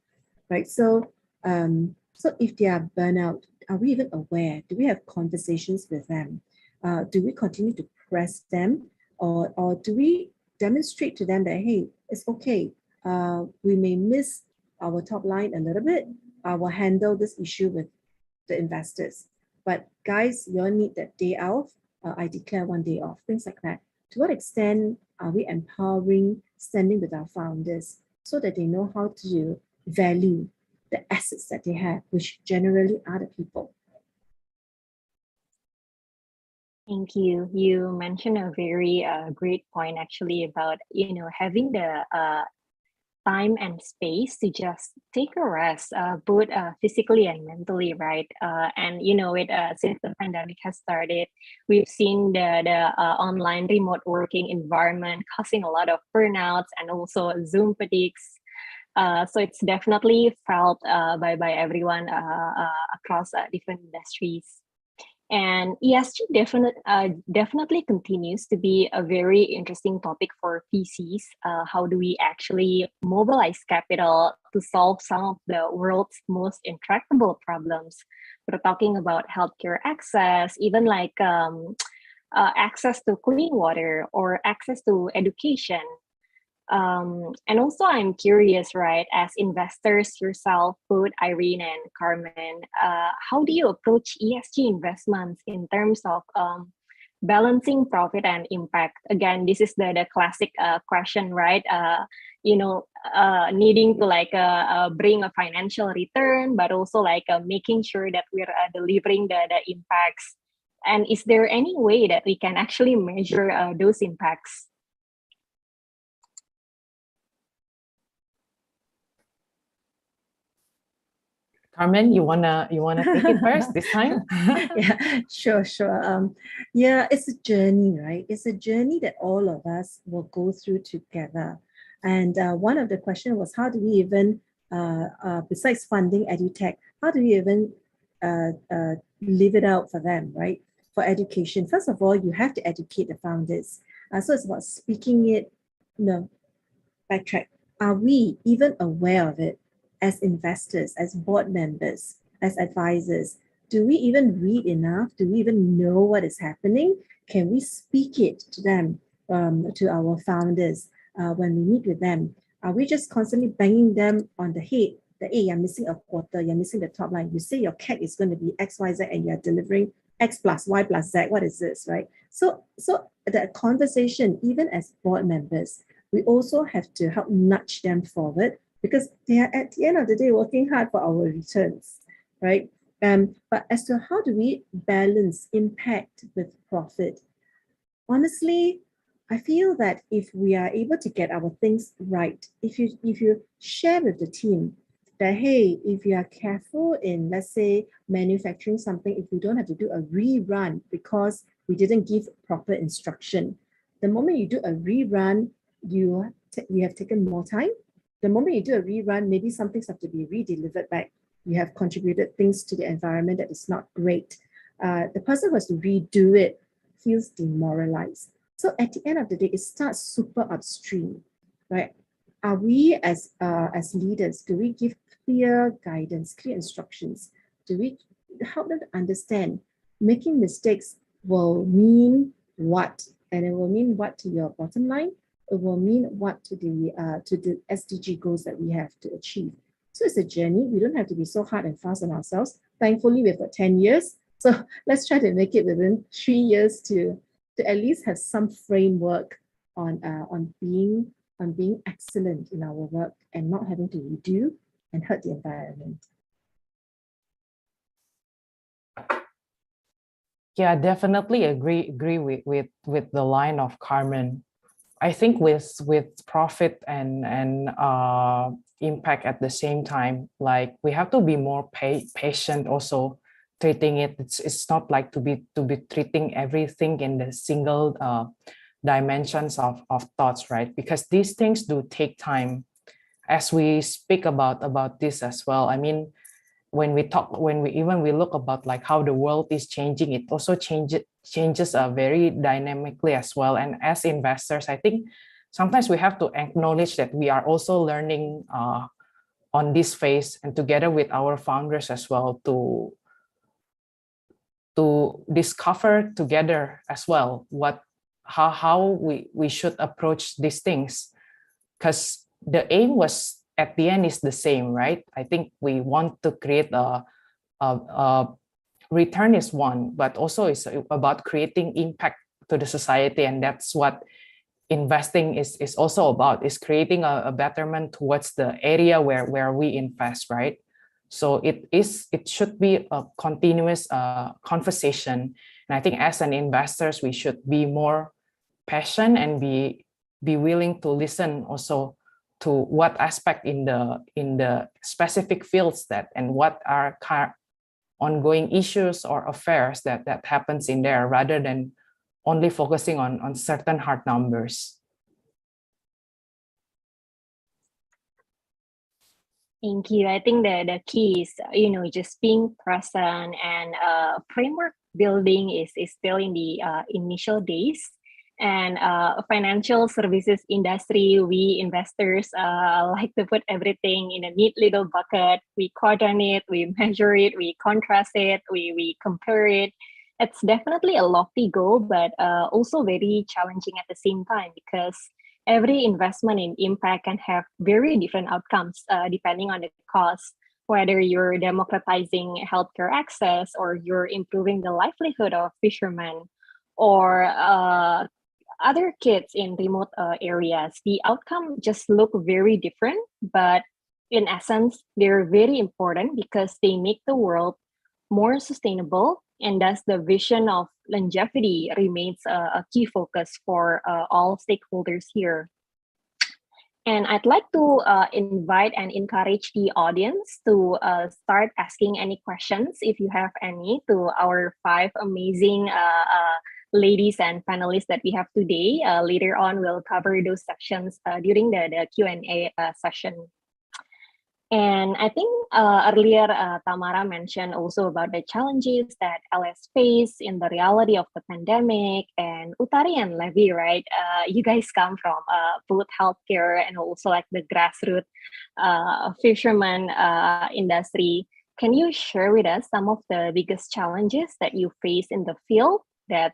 right? So, so if they are burnout, are we even aware? Do we have conversations with them? Do we continue to press them, or do we demonstrate to them that, hey, it's okay. We may miss our top line a little bit, will handle this issue with the investors. But guys, you all need that day off. I declare one day off, things like that. To what extent are we empowering, standing with our founders so that they know how to value the assets that they have, which generally are the people? Thank you. You mentioned a very great point actually about, having the time and space to just take a rest, both physically and mentally, right? And since the pandemic has started, we've seen the online remote working environment causing a lot of burnouts and also Zoom fatigues. So it's definitely felt by everyone across different industries. And ESG definitely continues to be a very interesting topic for VCs. How do we actually mobilize capital to solve some of the world's most intractable problems? We're talking about healthcare access, even like access to clean water or access to education. And also, I'm curious, right, as investors yourself, both Irene and Carmen, how do you approach ESG investments in terms of balancing profit and impact? Again, this is the classic question, right? Needing to bring a financial return, but also making sure that we're delivering the impacts. And is there any way that we can actually measure those impacts? Carmen, you wanna take it first this time? Yeah, sure. Yeah, it's a journey, right? It's a journey that all of us will go through together. And one of the questions was, how do we even, besides funding EduTech, how do we even live it out for them, right? For education, first of all, you have to educate the founders. So it's about speaking it. No, backtrack. Are we even aware of it? As investors, as board members, as advisors, do we even read enough? Do we even know what is happening? Can we speak it to them, to our founders when we meet with them? Are we just constantly banging them on the head that, hey, you're missing a quarter, you're missing the top line. You say your CAC is going to be X, Y, Z, and you're delivering X plus Y plus Z. What is this, right? So the conversation, even as board members, we also have to help nudge them forward, because they are at the end of the day working hard for our returns, right? But as to how do we balance impact with profit, honestly, I feel that if we are able to get our things right, if you share with the team that, hey, if you are careful in, let's say, manufacturing something, if you don't have to do a rerun because we didn't give proper instruction, the moment you do a rerun, you have taken more time. The moment you do a rerun, maybe some things have to be re-delivered back. You have contributed things to the environment that is not great. The person who has to redo it feels demoralized. So at the end of the day, it starts super upstream, right? Are we as leaders, do we give clear guidance, clear instructions? Do we help them to understand making mistakes will mean what? And it will mean what to your bottom line? It will mean what to the SDG goals that we have to achieve. So it's a journey. We don't have to be so hard and fast on ourselves. Thankfully, we've got 10 years. So let's try to make it within 3 years to at least have some framework on being excellent in our work and not having to redo and hurt the environment. Yeah, definitely agree with the line of Carmen. I think with profit and impact at the same time, like we have to be more patient also treating it. It's not like to be treating everything in the single dimensions of thoughts, right? Because these things do take time. As we speak about this as well, I mean, when we look about like how the world is changing, it also changes very dynamically as well. And as investors, I think sometimes we have to acknowledge that we are also learning on this phase, and together with our founders as well to discover together as well how we should approach these things, because the aim was at the end is the same, right? I think we want to create a return is one, but also it's about creating impact to the society, and that's what investing is also about, is creating a betterment towards the area where we invest, right? So it should be a continuous conversation, and I think as an investors we should be more patient and be willing to listen also to what aspect in the specific fields that, and what are ongoing issues or affairs that happens in there, rather than only focusing on certain hard numbers. Thank you. I think the key is, just being present, and framework building is still in the initial days. And financial services industry, we investors like to put everything in a neat little bucket. We coordinate, we measure it, we contrast it, we compare it. It's definitely a lofty goal, but also very challenging at the same time, because every investment in impact can have very different outcomes depending on the cost, whether you're democratizing healthcare access, or you're improving the livelihood of fishermen, or other kids in remote areas. The outcome just look very different, but in essence, they're very important because they make the world more sustainable, and thus the vision of longevity remains a key focus for all stakeholders here. And I'd like to invite and encourage the audience to start asking any questions, if you have any, to our 5 amazing ladies and panelists that we have today. Later on, we'll cover those sections during the Q&A session. And I think earlier Tamara mentioned also about the challenges that LS face in the reality of the pandemic. And Utari and Levi, right? You guys come from both healthcare and also like the grassroots fisherman industry. Can you share with us some of the biggest challenges that you face in the field that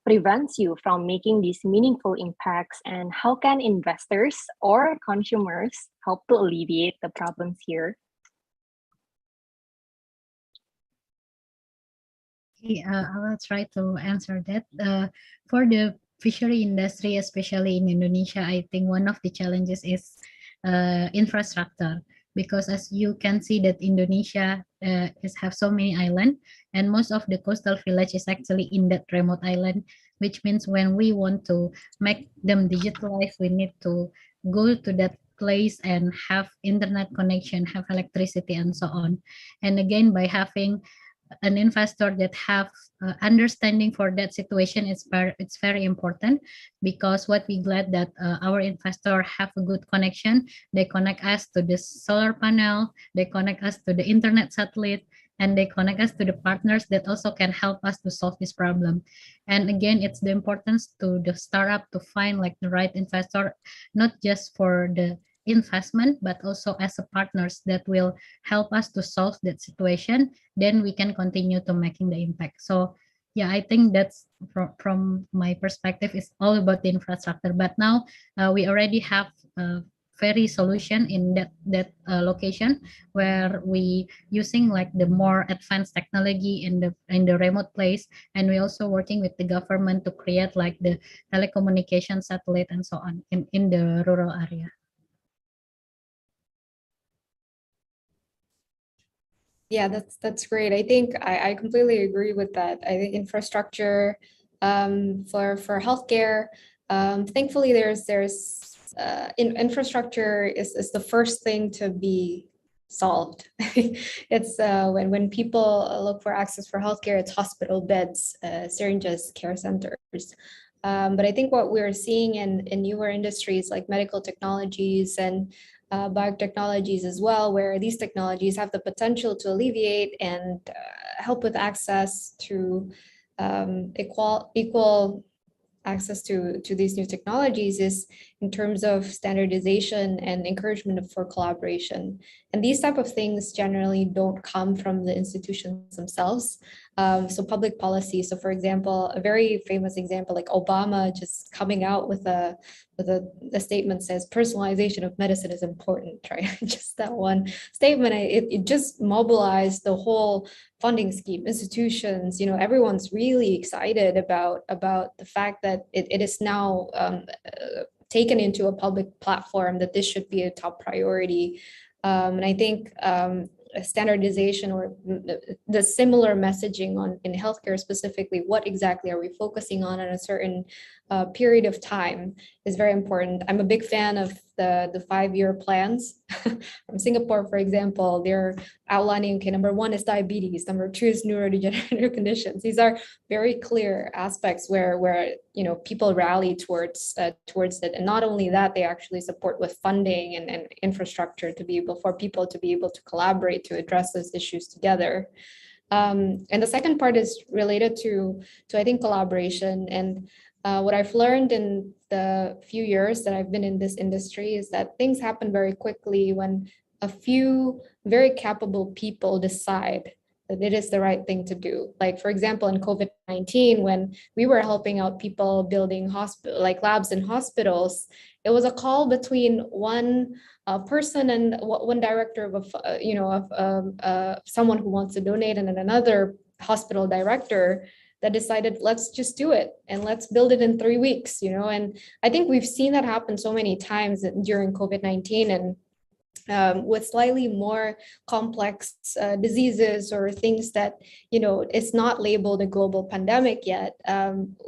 prevents you from making these meaningful impacts, and how can investors or consumers help to alleviate the problems here? Okay, I will try to answer that. For the fishery industry, especially in Indonesia, I think one of the challenges is infrastructure, because as you can see that Indonesia have so many islands, and most of the coastal village is actually in that remote island, which means when we want to make them digitalized, we need to go to that place and have internet connection, have electricity, and so on. And again, by having an investor that have understanding for that situation, it's very important, because what we glad that our investor have a good connection. They connect us to the solar panel, they connect us to the internet satellite, and they connect us to the partners that also can help us to solve this problem. And again, it's the importance to the startup to find like the right investor, not just for the investment, but also as a partners that will help us to solve that situation. Then we can continue to making the impact. So yeah, I think that's from my perspective, it's all about the infrastructure. But now we already have a very solution in that location, where we using like the more advanced technology in the remote place, and we also working with the government to create like the telecommunication satellite and so on in the rural area. Yeah, that's great. I think I completely agree with that. I think infrastructure for healthcare, thankfully infrastructure is the first thing to be solved. It's when people look for access for healthcare, it's hospital beds, syringes, care centers. But I think what we're seeing in newer industries like medical technologies and biotechnologies as well, where these technologies have the potential to alleviate and help with access to equal access to these new technologies, is in terms of standardization and encouragement for collaboration. And these type of things generally don't come from the institutions themselves. So public policy. So for example, a very famous example, like Obama just coming out with a statement says personalization of medicine is important, right? Just that one statement, it just mobilized the whole funding scheme, institutions, everyone's really excited about the fact that it is now taken into a public platform, that this should be a top priority. And I think standardization or the similar messaging in healthcare specifically, what exactly are we focusing on in a certain period of time is very important. I'm a big fan of the 5-year plans from Singapore, for example. They're outlining, okay, number 1 is diabetes, number 2 is neurodegenerative conditions. These are very clear aspects where people rally towards it. And not only that, they actually support with funding and infrastructure for people to be able to collaborate to address those issues together. And the second part is related to I think collaboration. And what I've learned in the few years that I've been in this industry is that things happen very quickly when a few very capable people decide that it is the right thing to do. Like, for example, in COVID-19, when we were helping out people building labs in hospitals, it was a call between one person and one director of someone who wants to donate, and then another hospital director that decided, let's just do it and let's build it in 3 weeks, and I think we've seen that happen so many times during COVID-19, and with slightly more complex diseases or things that, it's not labeled a global pandemic yet,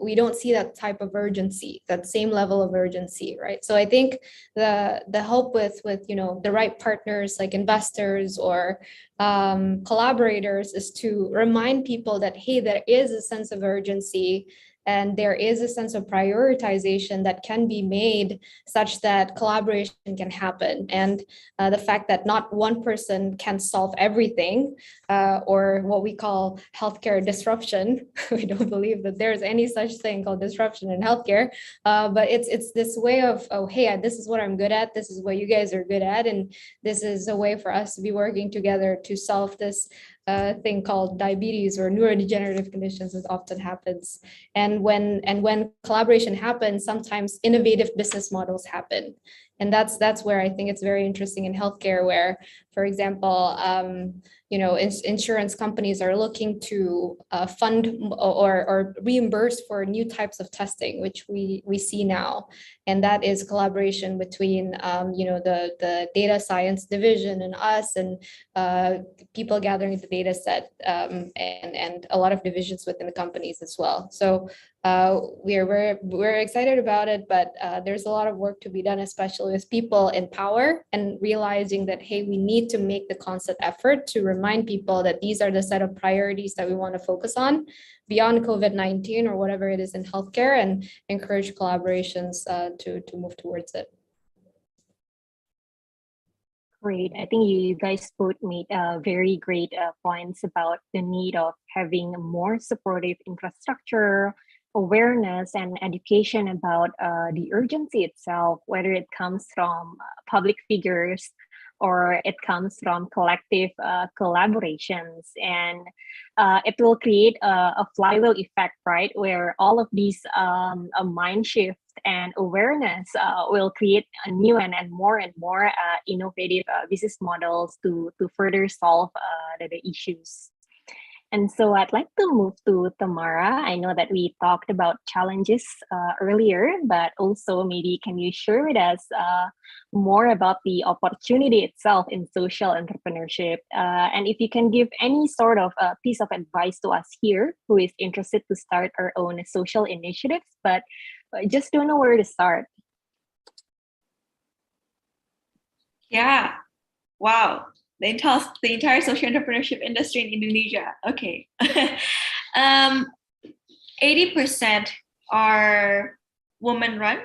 we don't see that type of urgency, that same level of urgency, right? So I think the help with the right partners like investors or collaborators is to remind people that, hey, there is a sense of urgency and there is a sense of prioritization that can be made such that collaboration can happen. And the fact that not one person can solve everything, or what we call healthcare disruption. We don't believe that there's any such thing called disruption in healthcare, but it's this way of, oh, hey, this is what I'm good at, this is what you guys are good at, and this is a way for us to be working together to solve this thing called diabetes or neurodegenerative conditions, as often happens. And when collaboration happens, sometimes innovative business models happen. And that's where I think it's very interesting in healthcare, where, for example, insurance companies are looking to fund or reimburse for new types of testing, which we see now. And that is collaboration between, the data science division and us, and people gathering the data set, and a lot of divisions within the companies as well. So we're excited about it, but there's a lot of work to be done, especially with people in power, and realizing that, hey, we need to make the constant effort to remind people that these are the set of priorities that we want to focus on beyond COVID-19 or whatever it is in healthcare, and encourage collaborations to move towards it. Great. I think you guys both made very great points about the need of having more supportive infrastructure, awareness, and education about the urgency itself, whether it comes from public figures or it comes from collective collaborations. And it will create a flywheel effect, right? Where all of these mind shift and awareness will create a new and more innovative business models to further solve the issues. And so I'd like to move to Tamara. I know that we talked about challenges earlier, but also maybe can you share with us more about the opportunity itself in social entrepreneurship? And if you can give any sort of piece of advice to us here who is interested to start our own social initiatives, but just don't know where to start. Yeah, wow. The entire social entrepreneurship industry in Indonesia. Okay. 80% are woman run.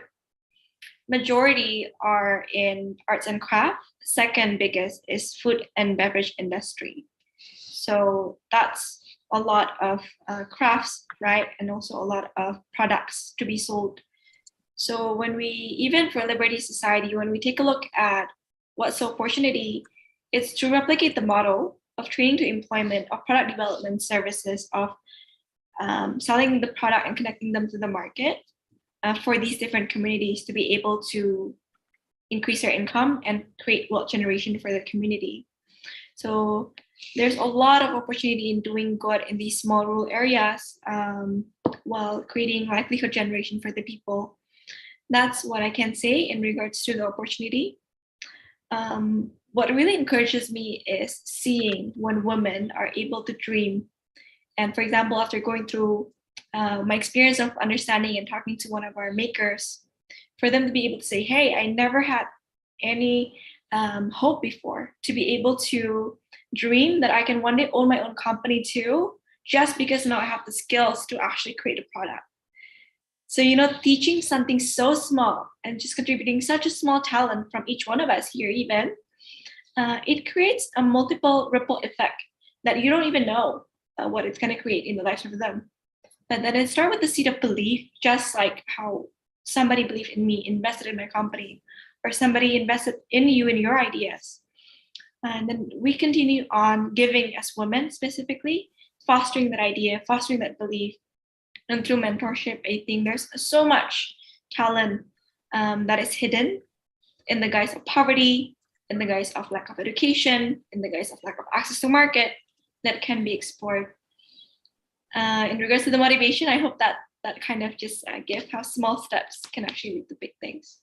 Majority are in arts and craft. Second biggest is food and beverage industry. So that's a lot of crafts, right? And also a lot of products to be sold. So even for Liberty Society, when we take a look at what's the opportunity, it's to replicate the model of training to employment, of product development services, of selling the product and connecting them to the market for these different communities to be able to increase their income and create wealth generation for the community. So there's a lot of opportunity in doing good in these small rural areas while creating livelihood generation for the people. That's what I can say in regards to the opportunity. What really encourages me is seeing when women are able to dream. And for example, after going through my experience of understanding and talking to one of our makers, for them to be able to say, hey, I never had any hope before to be able to dream that I can one day own my own company too, just because now I have the skills to actually create a product. So, teaching something so small and just contributing such a small talent from each one of us here even, it creates a multiple ripple effect that you don't even know what it's going to create in the lives of them. But then it starts with the seed of belief, just like how somebody believed in me, invested in my company, or somebody invested in you and your ideas. And then we continue on giving as women specifically, fostering that idea, fostering that belief. And through mentorship, I think there's so much talent that is hidden in the guise of poverty, in the guise of lack of education, in the guise of lack of access to market that can be explored. In regards to the motivation, I hope that kind of just give how small steps can actually lead to big things.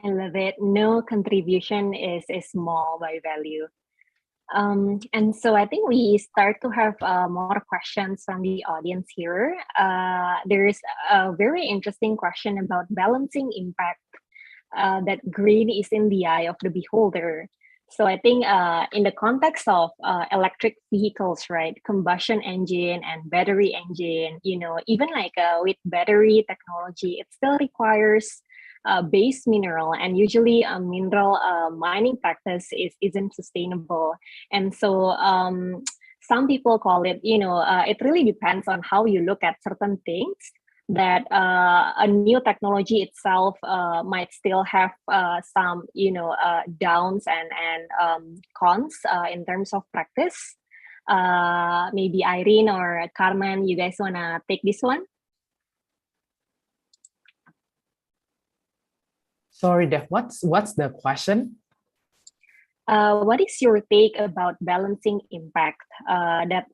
I love it. No contribution is small by value. And so I think we start to have more questions from the audience here. There is a very interesting question about balancing impact, that green is in the eye of the beholder. So I think in the context of electric vehicles, right, combustion engine and battery engine, even like with battery technology, it still requires base mineral, and usually a mineral mining practice isn't sustainable. And so some people call it, it really depends on how you look at certain things, that a new technology itself might still have some, downs and cons in terms of practice. Maybe Irene or Carmen, you guys want to take this one? Sorry, Def, what's the question? What is your take about balancing impact? That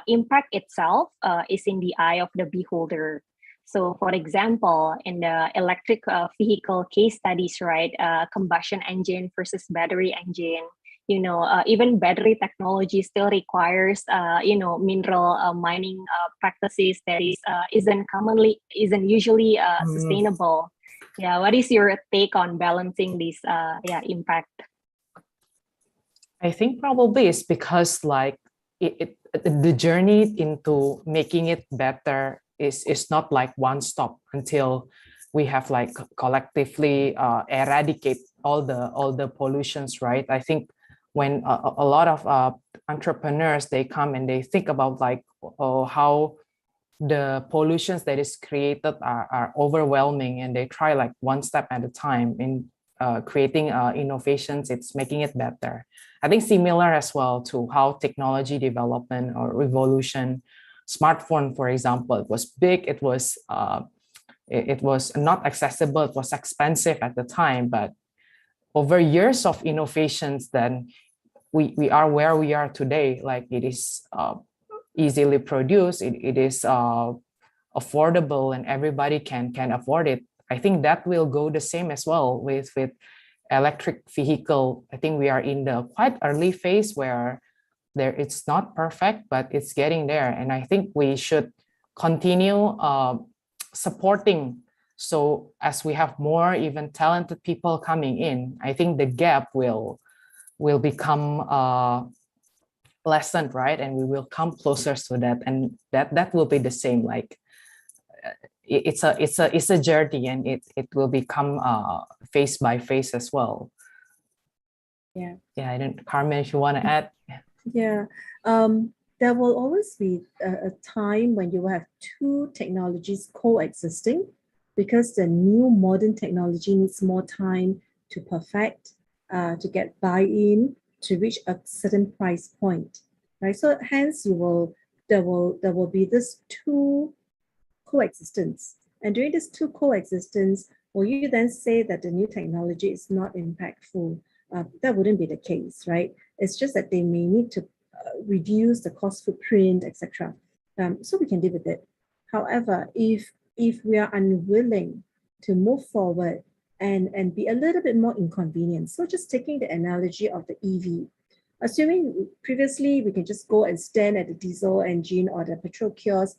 impact itself is in the eye of the beholder. So, for example, in the electric vehicle case studies, right, combustion engine versus battery engine, even battery technology still requires, mineral mining practices that isn't usually sustainable. Yeah, what is your take on balancing this impact? I think probably it's because like the journey into making it better is not like one stop until we have like collectively eradicate all the pollutions, right? I think when a lot of entrepreneurs, they come and they think about like how the pollutions that is created are overwhelming, and they try like one step at a time in creating innovations. It's making it better. I think similar as well to how technology development or revolution, smartphone, for example, it was big, it was not accessible, it was expensive at the time, but over years of innovations, then we are where we are today. Like it is easily produced, it is affordable, and everybody can afford it. I think that will go the same as well with electric vehicle. I think we are in the quite early phase where it's not perfect, but it's getting there. And I think we should continue supporting. So as we have more even talented people coming in, I think the gap will become lessened, right? And we will come closer to that, and that will be the same. Like it's a journey, and it will become phase by phase as well. Yeah. I don't, Carmen, if you want to add. Yeah. There will always be a time when you will have two technologies coexisting, because the new modern technology needs more time to perfect, to get buy-in, to reach a certain price point, right? So hence there will be this two coexistence. And during this two coexistence, will you then say that the new technology is not impactful? That wouldn't be the case, right? It's just that they may need to reduce the cost footprint, etc. So we can live with it. However, if we are unwilling to move forward and be a little bit more inconvenient, so just taking the analogy of the EV, assuming previously we can just go and stand at the diesel engine or the petrol kiosk,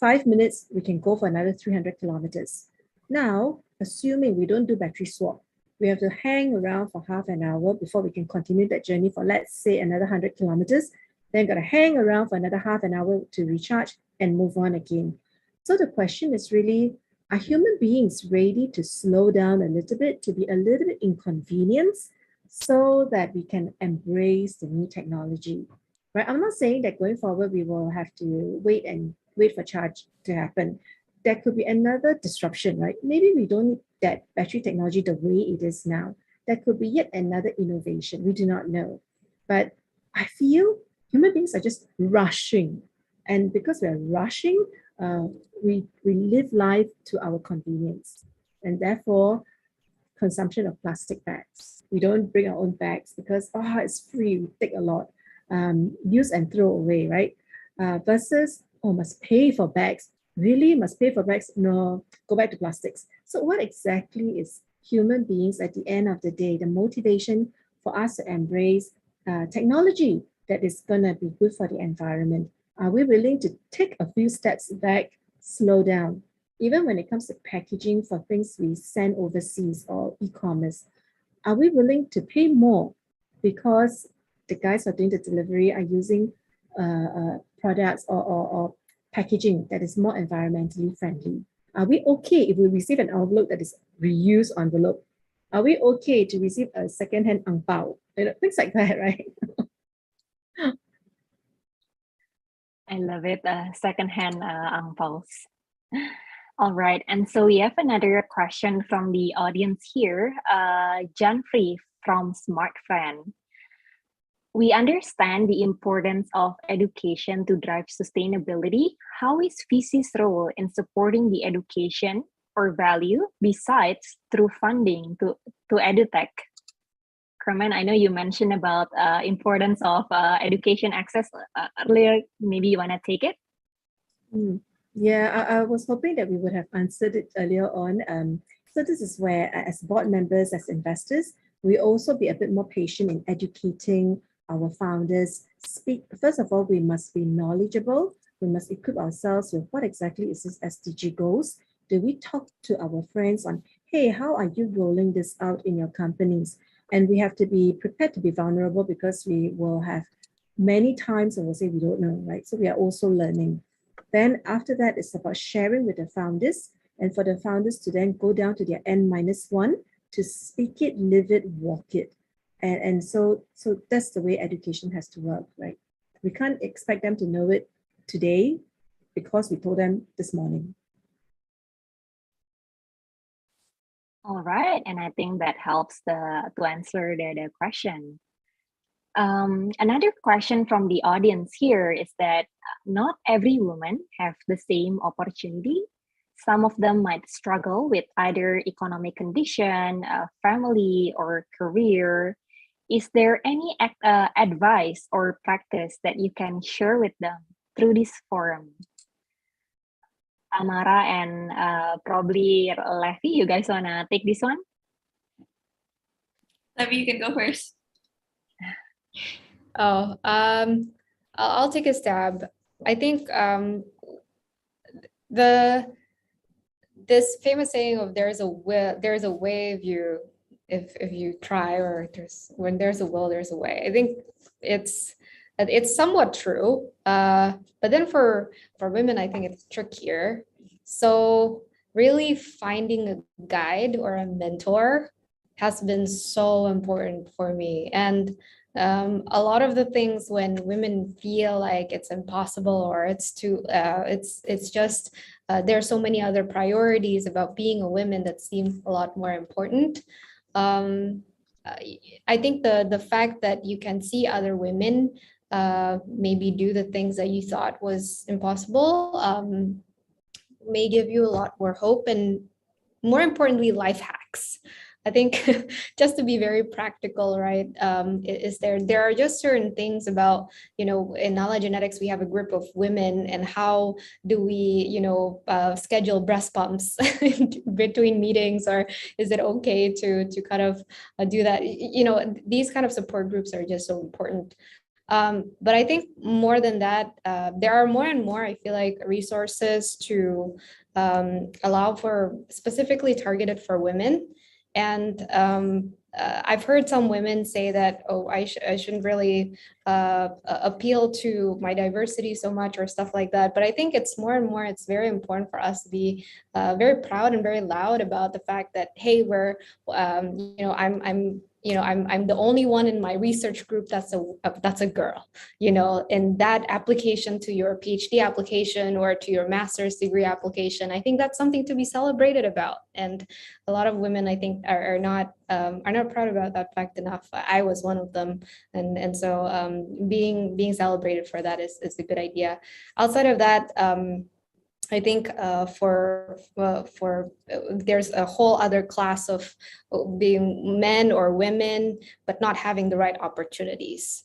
5 minutes, we can go for another 300 kilometers. Now, assuming we don't do battery swap, we have to hang around for half an hour before we can continue that journey for, let's say, another 100 kilometers. Then got to hang around for another half an hour to recharge and move on again. So the question is really, are human beings ready to slow down a little bit, to be a little bit inconvenienced so that we can embrace the new technology, right? I'm not saying that going forward, we will have to wait for charge to happen. There could be another disruption, right? Maybe we don't need that battery technology the way it is now. There could be yet another innovation. We do not know. But I feel human beings are just rushing. And because we're rushing, we live life to our convenience. And therefore, consumption of plastic bags. We don't bring our own bags because, it's free, we take a lot. Use and throw away, right? Versus, must pay for bags. Really? Must pay for bags? No, go back to plastics. So what exactly is human beings at the end of the day, the motivation for us to embrace technology that is going to be good for the environment? Are we willing to take a few steps back, slow down? Even when it comes to packaging for things we send overseas or e-commerce, are we willing to pay more because the guys who are doing the delivery are using products or packaging that is more environmentally friendly? Are we okay if we receive an envelope that is reused envelope? Are we okay to receive a second-hand ang pao? Things like that, right? I love it. Second-hand ang paos. All right, and so we have another question from the audience here. Janfrey from Smart Friend. We understand the importance of education to drive sustainability. How is VC's role in supporting the education or value besides through funding to edutech? Carmen, I know you mentioned about importance of education access earlier. Maybe you want to take it? Yeah, I was hoping that we would have answered it earlier on. So this is where, as board members, as investors, we also be a bit more patient in educating our founders. First of all, we must be knowledgeable. We must equip ourselves with what exactly is this SDG goals. Do we talk to our friends on, hey, how are you rolling this out in your companies? And we have to be prepared to be vulnerable because we will have many times and we'll say we don't know, right? So we are also learning. Then after that, it's about sharing with the founders and for the founders to then go down to their N-1 to speak it, live it, walk it. And so that's the way education has to work, right? We can't expect them to know it today because we told them this morning. All right, and I think that helps to answer the question. Another question from the audience here is that not every woman have the same opportunity. Some of them might struggle with either economic condition, family, or career. Is there any advice or practice that you can share with them through this forum? Tamara and probably Levi, you guys wanna take this one? Levi, you can go first. I'll take a stab. I think this famous saying of there's a way if you try, or when there's a will, there's a way. I think it's somewhat true. But then for women, I think it's trickier. So really finding a guide or a mentor has been so important for me. And a lot of the things when women feel like it's impossible or it's too, it's just, there are so many other priorities about being a woman that seem a lot more important. I think the fact that you can see other women maybe do the things that you thought was impossible may give you a lot more hope, and more importantly, life hacks. I think just to be very practical, right? Is there are just certain things about, in Nalagenetics, we have a group of women, and how do we, schedule breast pumps between meetings, or is it okay to kind of do that? These kind of support groups are just so important. But I think more than that, there are more and more, I feel like, resources to allow for specifically targeted for women. And I've heard some women say that, oh, I shouldn't really appeal to my diversity so much or stuff like that. But I think it's more and more, it's very important for us to be very proud and very loud about the fact that, hey, we're, I'm the only one in my research group that's a girl, and that application to your PhD application or to your master's degree application, I think that's something to be celebrated about. And a lot of women, I think, are not proud about that fact enough. I was one of them, and so being celebrated for that is a good idea. Outside of that, I think for there's a whole other class of being men or women, but not having the right opportunities.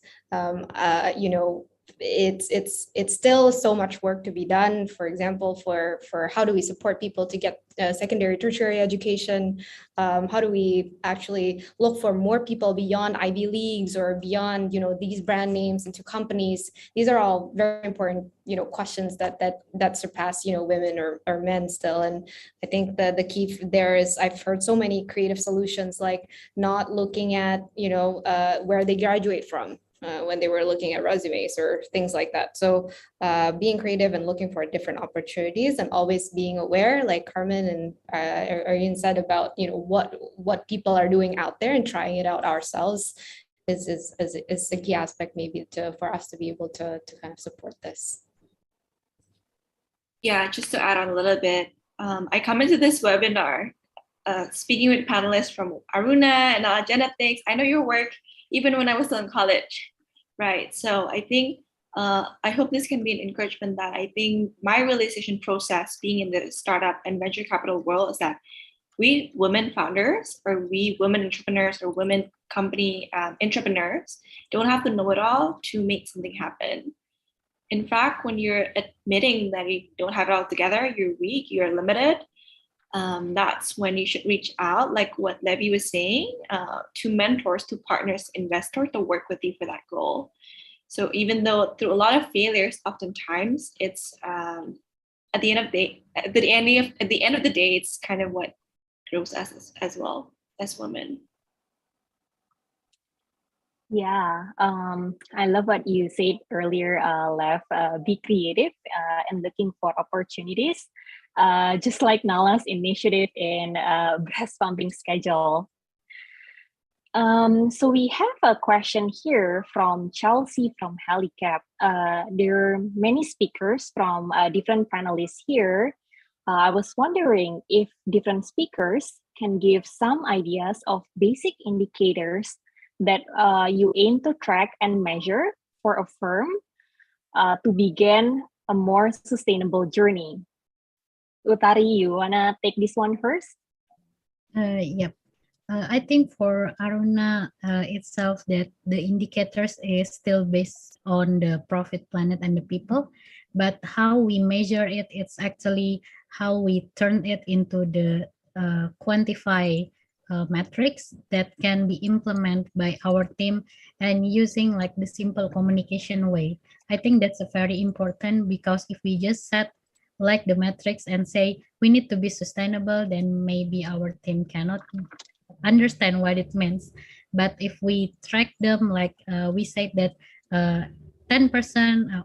It's still so much work to be done. For example, for how do we support people to get secondary, tertiary education? How do we actually look for more people beyond Ivy Leagues or beyond these brand names into companies? These are all very important questions that surpass women or men still. And I think the key there is, I've heard so many creative solutions, like not looking at where they graduate from. When they were looking at resumes or things like that. So being creative and looking for different opportunities, and always being aware, like Carmen and Irene said, about what people are doing out there and trying it out ourselves is a key aspect, maybe for us to be able to kind of support this. Yeah, just to add on a little bit, I come into this webinar speaking with panelists from Aruna and Nalagenetics. I know your work even when I was still in college, right? So I think, I hope this can be an encouragement that I think my realization process being in the startup and venture capital world is that we women founders, or we women entrepreneurs, or women company entrepreneurs don't have to know it all to make something happen. In fact, when you're admitting that you don't have it all together, you're weak, you're limited, that's when you should reach out, like what Levi was saying, to mentors, to partners, investors to work with you for that goal. So even though through a lot of failures, oftentimes it's at the end of the day, it's kind of what grows us as well as women. Yeah, I love what you said earlier, Lev. Be creative and looking for opportunities, just like Nala's initiative in breast pumping schedule. So we have a question here from Chelsea from Helicap. There are many speakers from different panelists here. I was wondering if different speakers can give some ideas of basic indicators that you aim to track and measure for a firm to begin a more sustainable journey. Utari, you wanna take this one first? Yep. I think for Aruna itself, that the indicators is still based on the profit, planet, and the people. But how we measure it, it's actually how we turn it into the quantify metrics that can be implemented by our team, and using like the simple communication way. I think that's a very important, because if we just set like the metrics and say we need to be sustainable, then maybe our team cannot understand what it means. But if we track them, like we said that 10%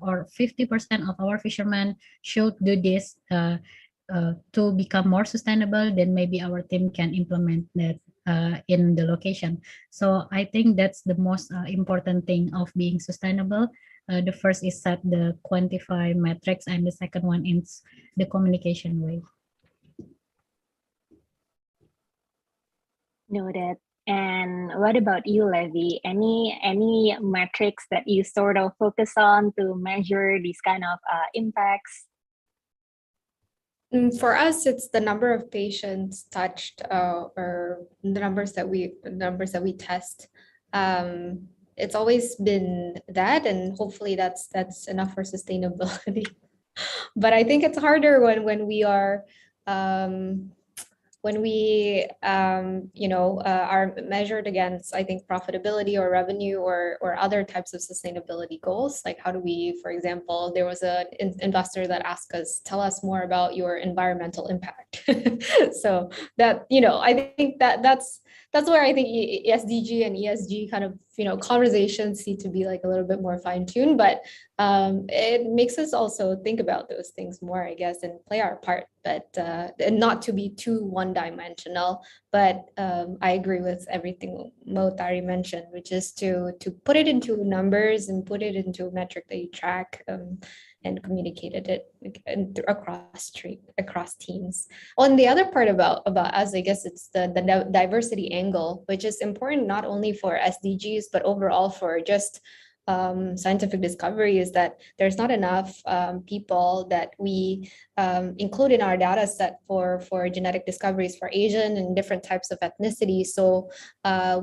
or 50% of our fishermen should do this to become more sustainable, then maybe our team can implement that in the location. So I think that's the most important thing of being sustainable. The first is set the quantify metrics, and the second one is the communication way. Noted. And what about you, Levi? Any metrics that you sort of focus on to measure these kind of impacts? For us, it's the number of patients touched, or the numbers that we test. It's always been that, and hopefully that's enough for sustainability. But I think it's harder when we are are measured against, I think, profitability or revenue or other types of sustainability goals. Like, how do we, for example, there was an investor that asked us, tell us more about your environmental impact. So that, I think that's where I think SDG and ESG kind of, conversations need to be like a little bit more fine-tuned, but it makes us also think about those things more, I guess, and play our part, but and not to be too one-dimensional. But I agree with everything Utari mentioned, which is to put it into numbers and put it into a metric that you track, and communicated it across teams. On the other part about us, I guess it's the diversity angle, which is important not only for SDGs, but overall for just scientific discovery, is that there's not enough people that we include in our data set for genetic discoveries for Asian and different types of ethnicity. So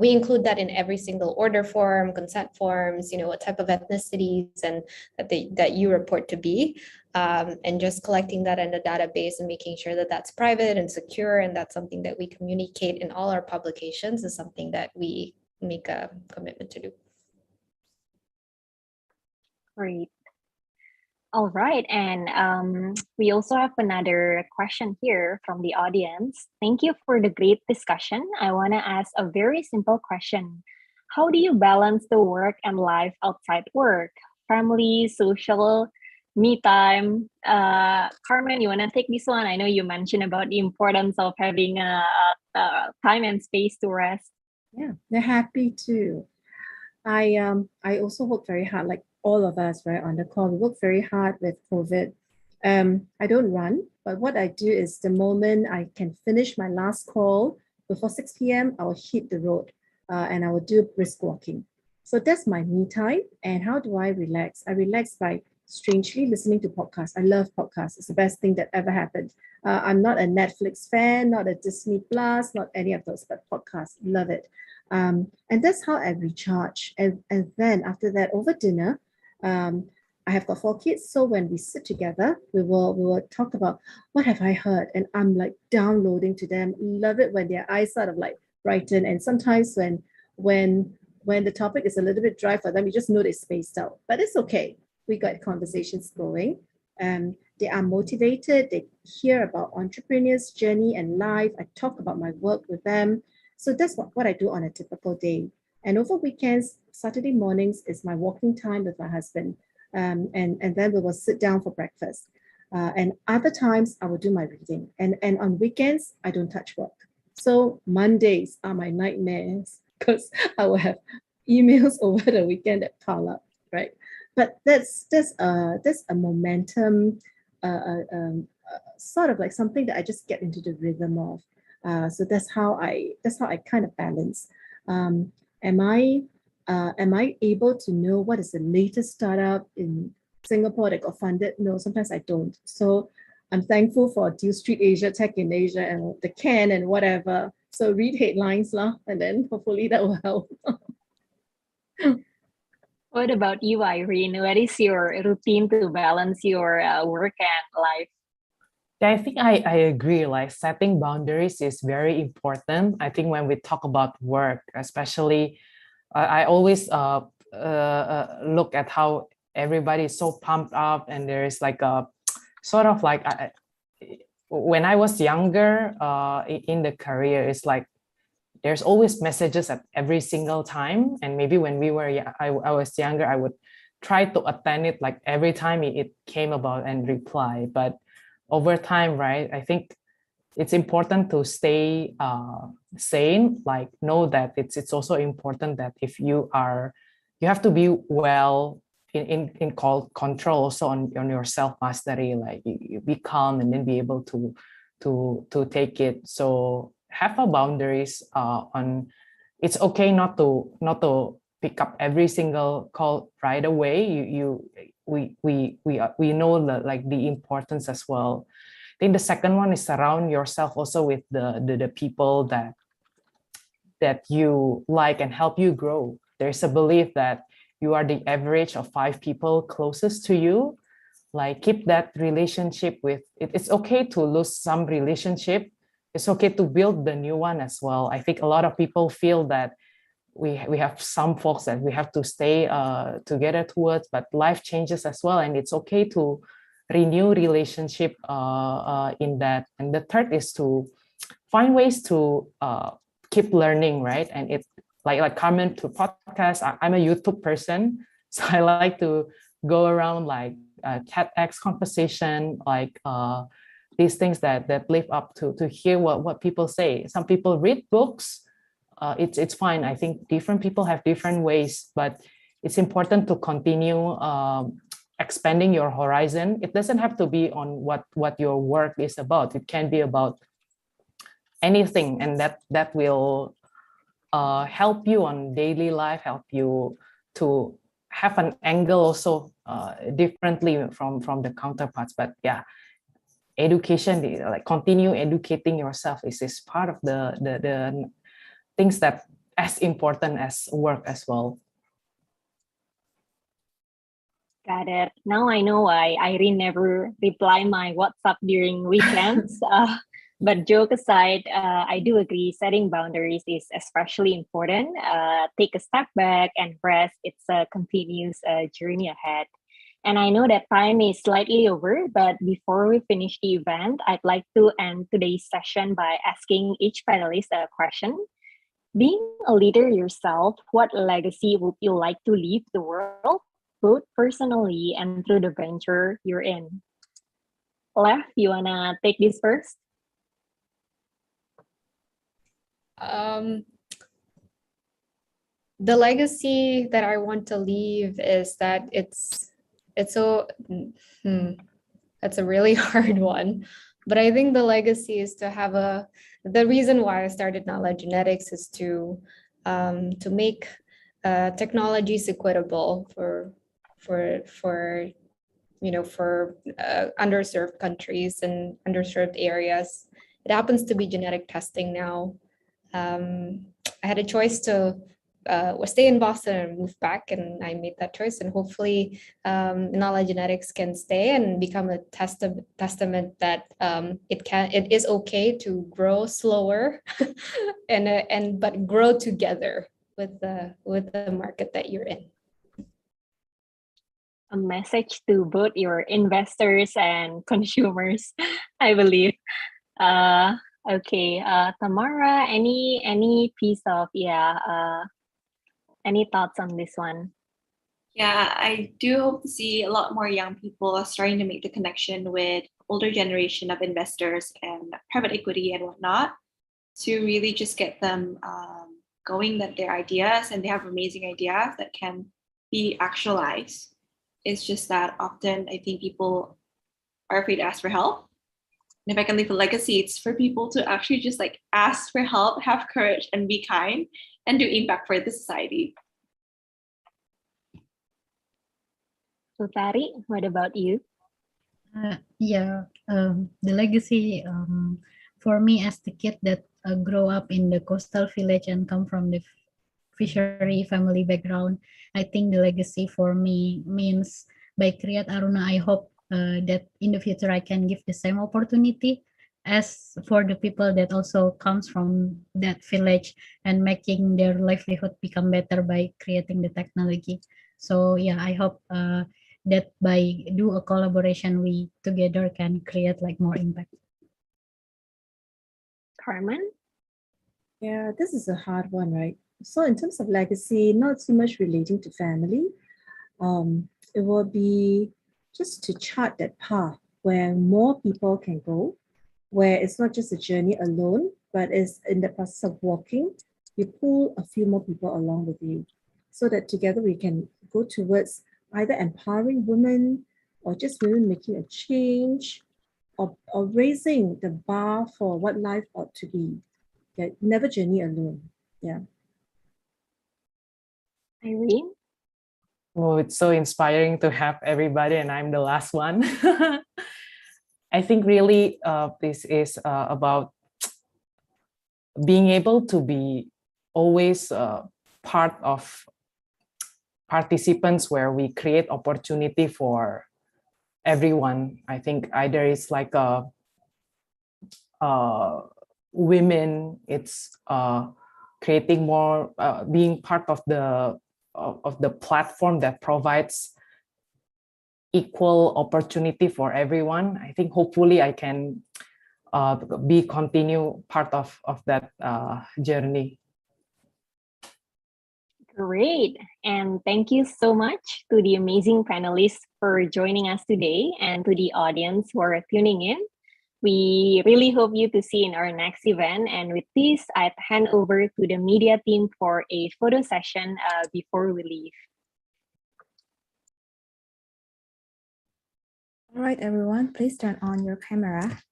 we include that in every single order form, consent forms, what type of ethnicities and that you report to be. And just collecting that in the database and making sure that that's private and secure, and that's something that we communicate in all our publications, is something that we make a commitment to do. Great. All right, and we also have another question here from the audience. Thank you for the great discussion. I want to ask a very simple question. How do you balance the work and life outside work? Family, social, me time? Carmen, you want to take this one? I know you mentioned about the importance of having time and space to rest. Yeah, they're happy too. I also work very hard, like all of us, right, on the call. We work very hard with COVID. I don't run, but what I do is the moment I can finish my last call before 6 p.m., I will hit the road and I will do brisk walking. So that's my me time. And how do I relax? I relax by strangely listening to podcasts. I love podcasts. It's the best thing that ever happened. I'm not a Netflix fan, not a Disney Plus, not any of those, but podcasts, love it. And that's how I recharge. And then after that, over dinner, I have got 4 kids. So when we sit together, we will talk about what have I heard? And I'm like downloading to them. Love it when their eyes sort of like brighten. And sometimes when the topic is a little bit dry for them, you just know they spaced out. But it's okay. We got conversations going. They are motivated. They hear about entrepreneurs' journey and life. I talk about my work with them. So that's what I do on a typical day. And over weekends, Saturday mornings is my walking time with my husband. And then we will sit down for breakfast. And other times I will do my reading. And on weekends, I don't touch work. So Mondays are my nightmares because I will have emails over the weekend that pile up, right? But that's a momentum, sort of like something that I just get into the rhythm of. So that's how I kind of balance. Am I able to know what is the latest startup in Singapore that got funded? No, sometimes I don't. So I'm thankful for Deal Street Asia, Tech in Asia, and the Can and whatever. So read headlines lah, and then hopefully that will help. What about you, Irene? What is your routine to balance your work and life? Yeah, I think I agree. Like, setting boundaries is very important. I think when we talk about work, especially, I always look at how everybody is so pumped up, and there is like a sort of like when I was younger in the career, it's like there's always messages at every single time. And maybe when I was younger, I would try to attend it like every time it came about and reply. But over time, right, I think it's important to stay sane, like know that it's also important that if you have to be well in control also on your self-mastery, like you be calm and then be able to take it. So have a boundaries on it's okay not to pick up every single call right away. We know the importance as well. I think the second one is surround yourself also with the people that you like and help you grow. There's a belief that you are the average of 5 people closest to you. Like keep that relationship with it. It's okay to lose some relationship. It's okay to build the new one as well. I think a lot of people feel that we have some folks that we have to stay together towards, but life changes as well, and it's okay to renew relationship in that. And the third is to find ways to keep learning, right? And it's like Carmen to podcast. I'm a YouTube person, so I like to go around like TEDx conversation, like these things that live up to hear what people say. Some people read books. It's fine. I think different people have different ways, but it's important to continue expanding your horizon. It doesn't have to be on what your work is about. It can be about anything, and that will help you on daily life, help you to have an angle also differently from the counterparts. But yeah, education, like continue educating yourself is part of the things that as important as work as well. Got it. Now I know why Irene never reply my WhatsApp during weekends. But joke aside, I do agree setting boundaries is especially important. Take a step back and rest. It's a continuous journey ahead. And I know that time is slightly over, but before we finish the event, I'd like to end today's session by asking each panelist a question. Being a leader yourself, what legacy would you like to leave the world, both personally and through the venture you're in? Lev, you wanna take this first? The legacy that I want to leave is that it's so that's a really hard one, but I think the legacy is to have the reason why I started Nalagenetics is to make technologies equitable for underserved countries and underserved areas. It happens to be genetic testing now. I had a choice to stay in Boston and move back, and I made that choice. And hopefully, Nalagenetics can stay and become a testament that it is okay to grow slower, but grow together with the market that you're in. A message to both your investors and consumers, I believe. Okay, Tamara, any piece of any thoughts on this one? Yeah, I do hope to see a lot more young people starting to make the connection with older generation of investors and private equity and whatnot to really just get them going, that their ideas, and they have amazing ideas that can be actualized. It's just that often I think people are afraid to ask for help. And if I can leave a legacy, it's for people to actually just like ask for help, have courage, and be kind, and do impact for the society. Utari, what about you? The legacy for me as the kid that grow up in the coastal village and come from the fishery family background, I think the legacy for me means by create Aruna, I hope that in the future I can give the same opportunity as for the people that also comes from that village and making their livelihood become better by creating the technology. So yeah, I hope that by do a collaboration, we together can create like more impact. Carmen? Yeah, this is a hard one, right? So in terms of legacy, not so much relating to family. It will be just to chart that path where more people can go, where it's not just a journey alone, but it's in the process of walking, you pull a few more people along with you so that together we can go towards either empowering women or just women making a change or raising the bar for what life ought to be. Yeah, never journey alone. Yeah. Irene? Oh, it's so inspiring to have everybody, and I'm the last one. I think really this is about being able to be always part of participants where we create opportunity for everyone. I think either it's like women, it's creating more, being part of the platform that provides equal opportunity for everyone. I think hopefully I can be continue part of that journey. Great. And thank you so much to the amazing panelists for joining us today and to the audience who are tuning in. We really hope you to see in our next event. And with this, I'd hand over to the media team for a photo session before we leave. All right, everyone, please turn on your camera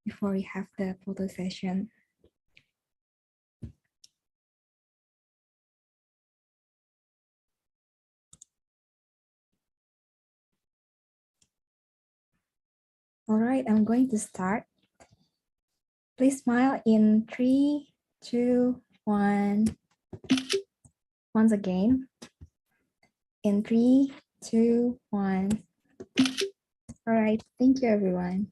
before we have the photo session. All right, I'm going to start. Please smile in 3, 2, 1. Once again. In 3, 2, 1. All right, thank you, everyone.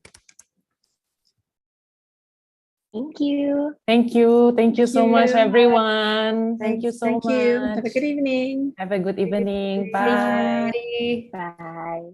Thank you. Thank you. Tthank you so much, everyone. Thank you so much. Have a good evening. Have a good evening. Bye. Bye. Bye.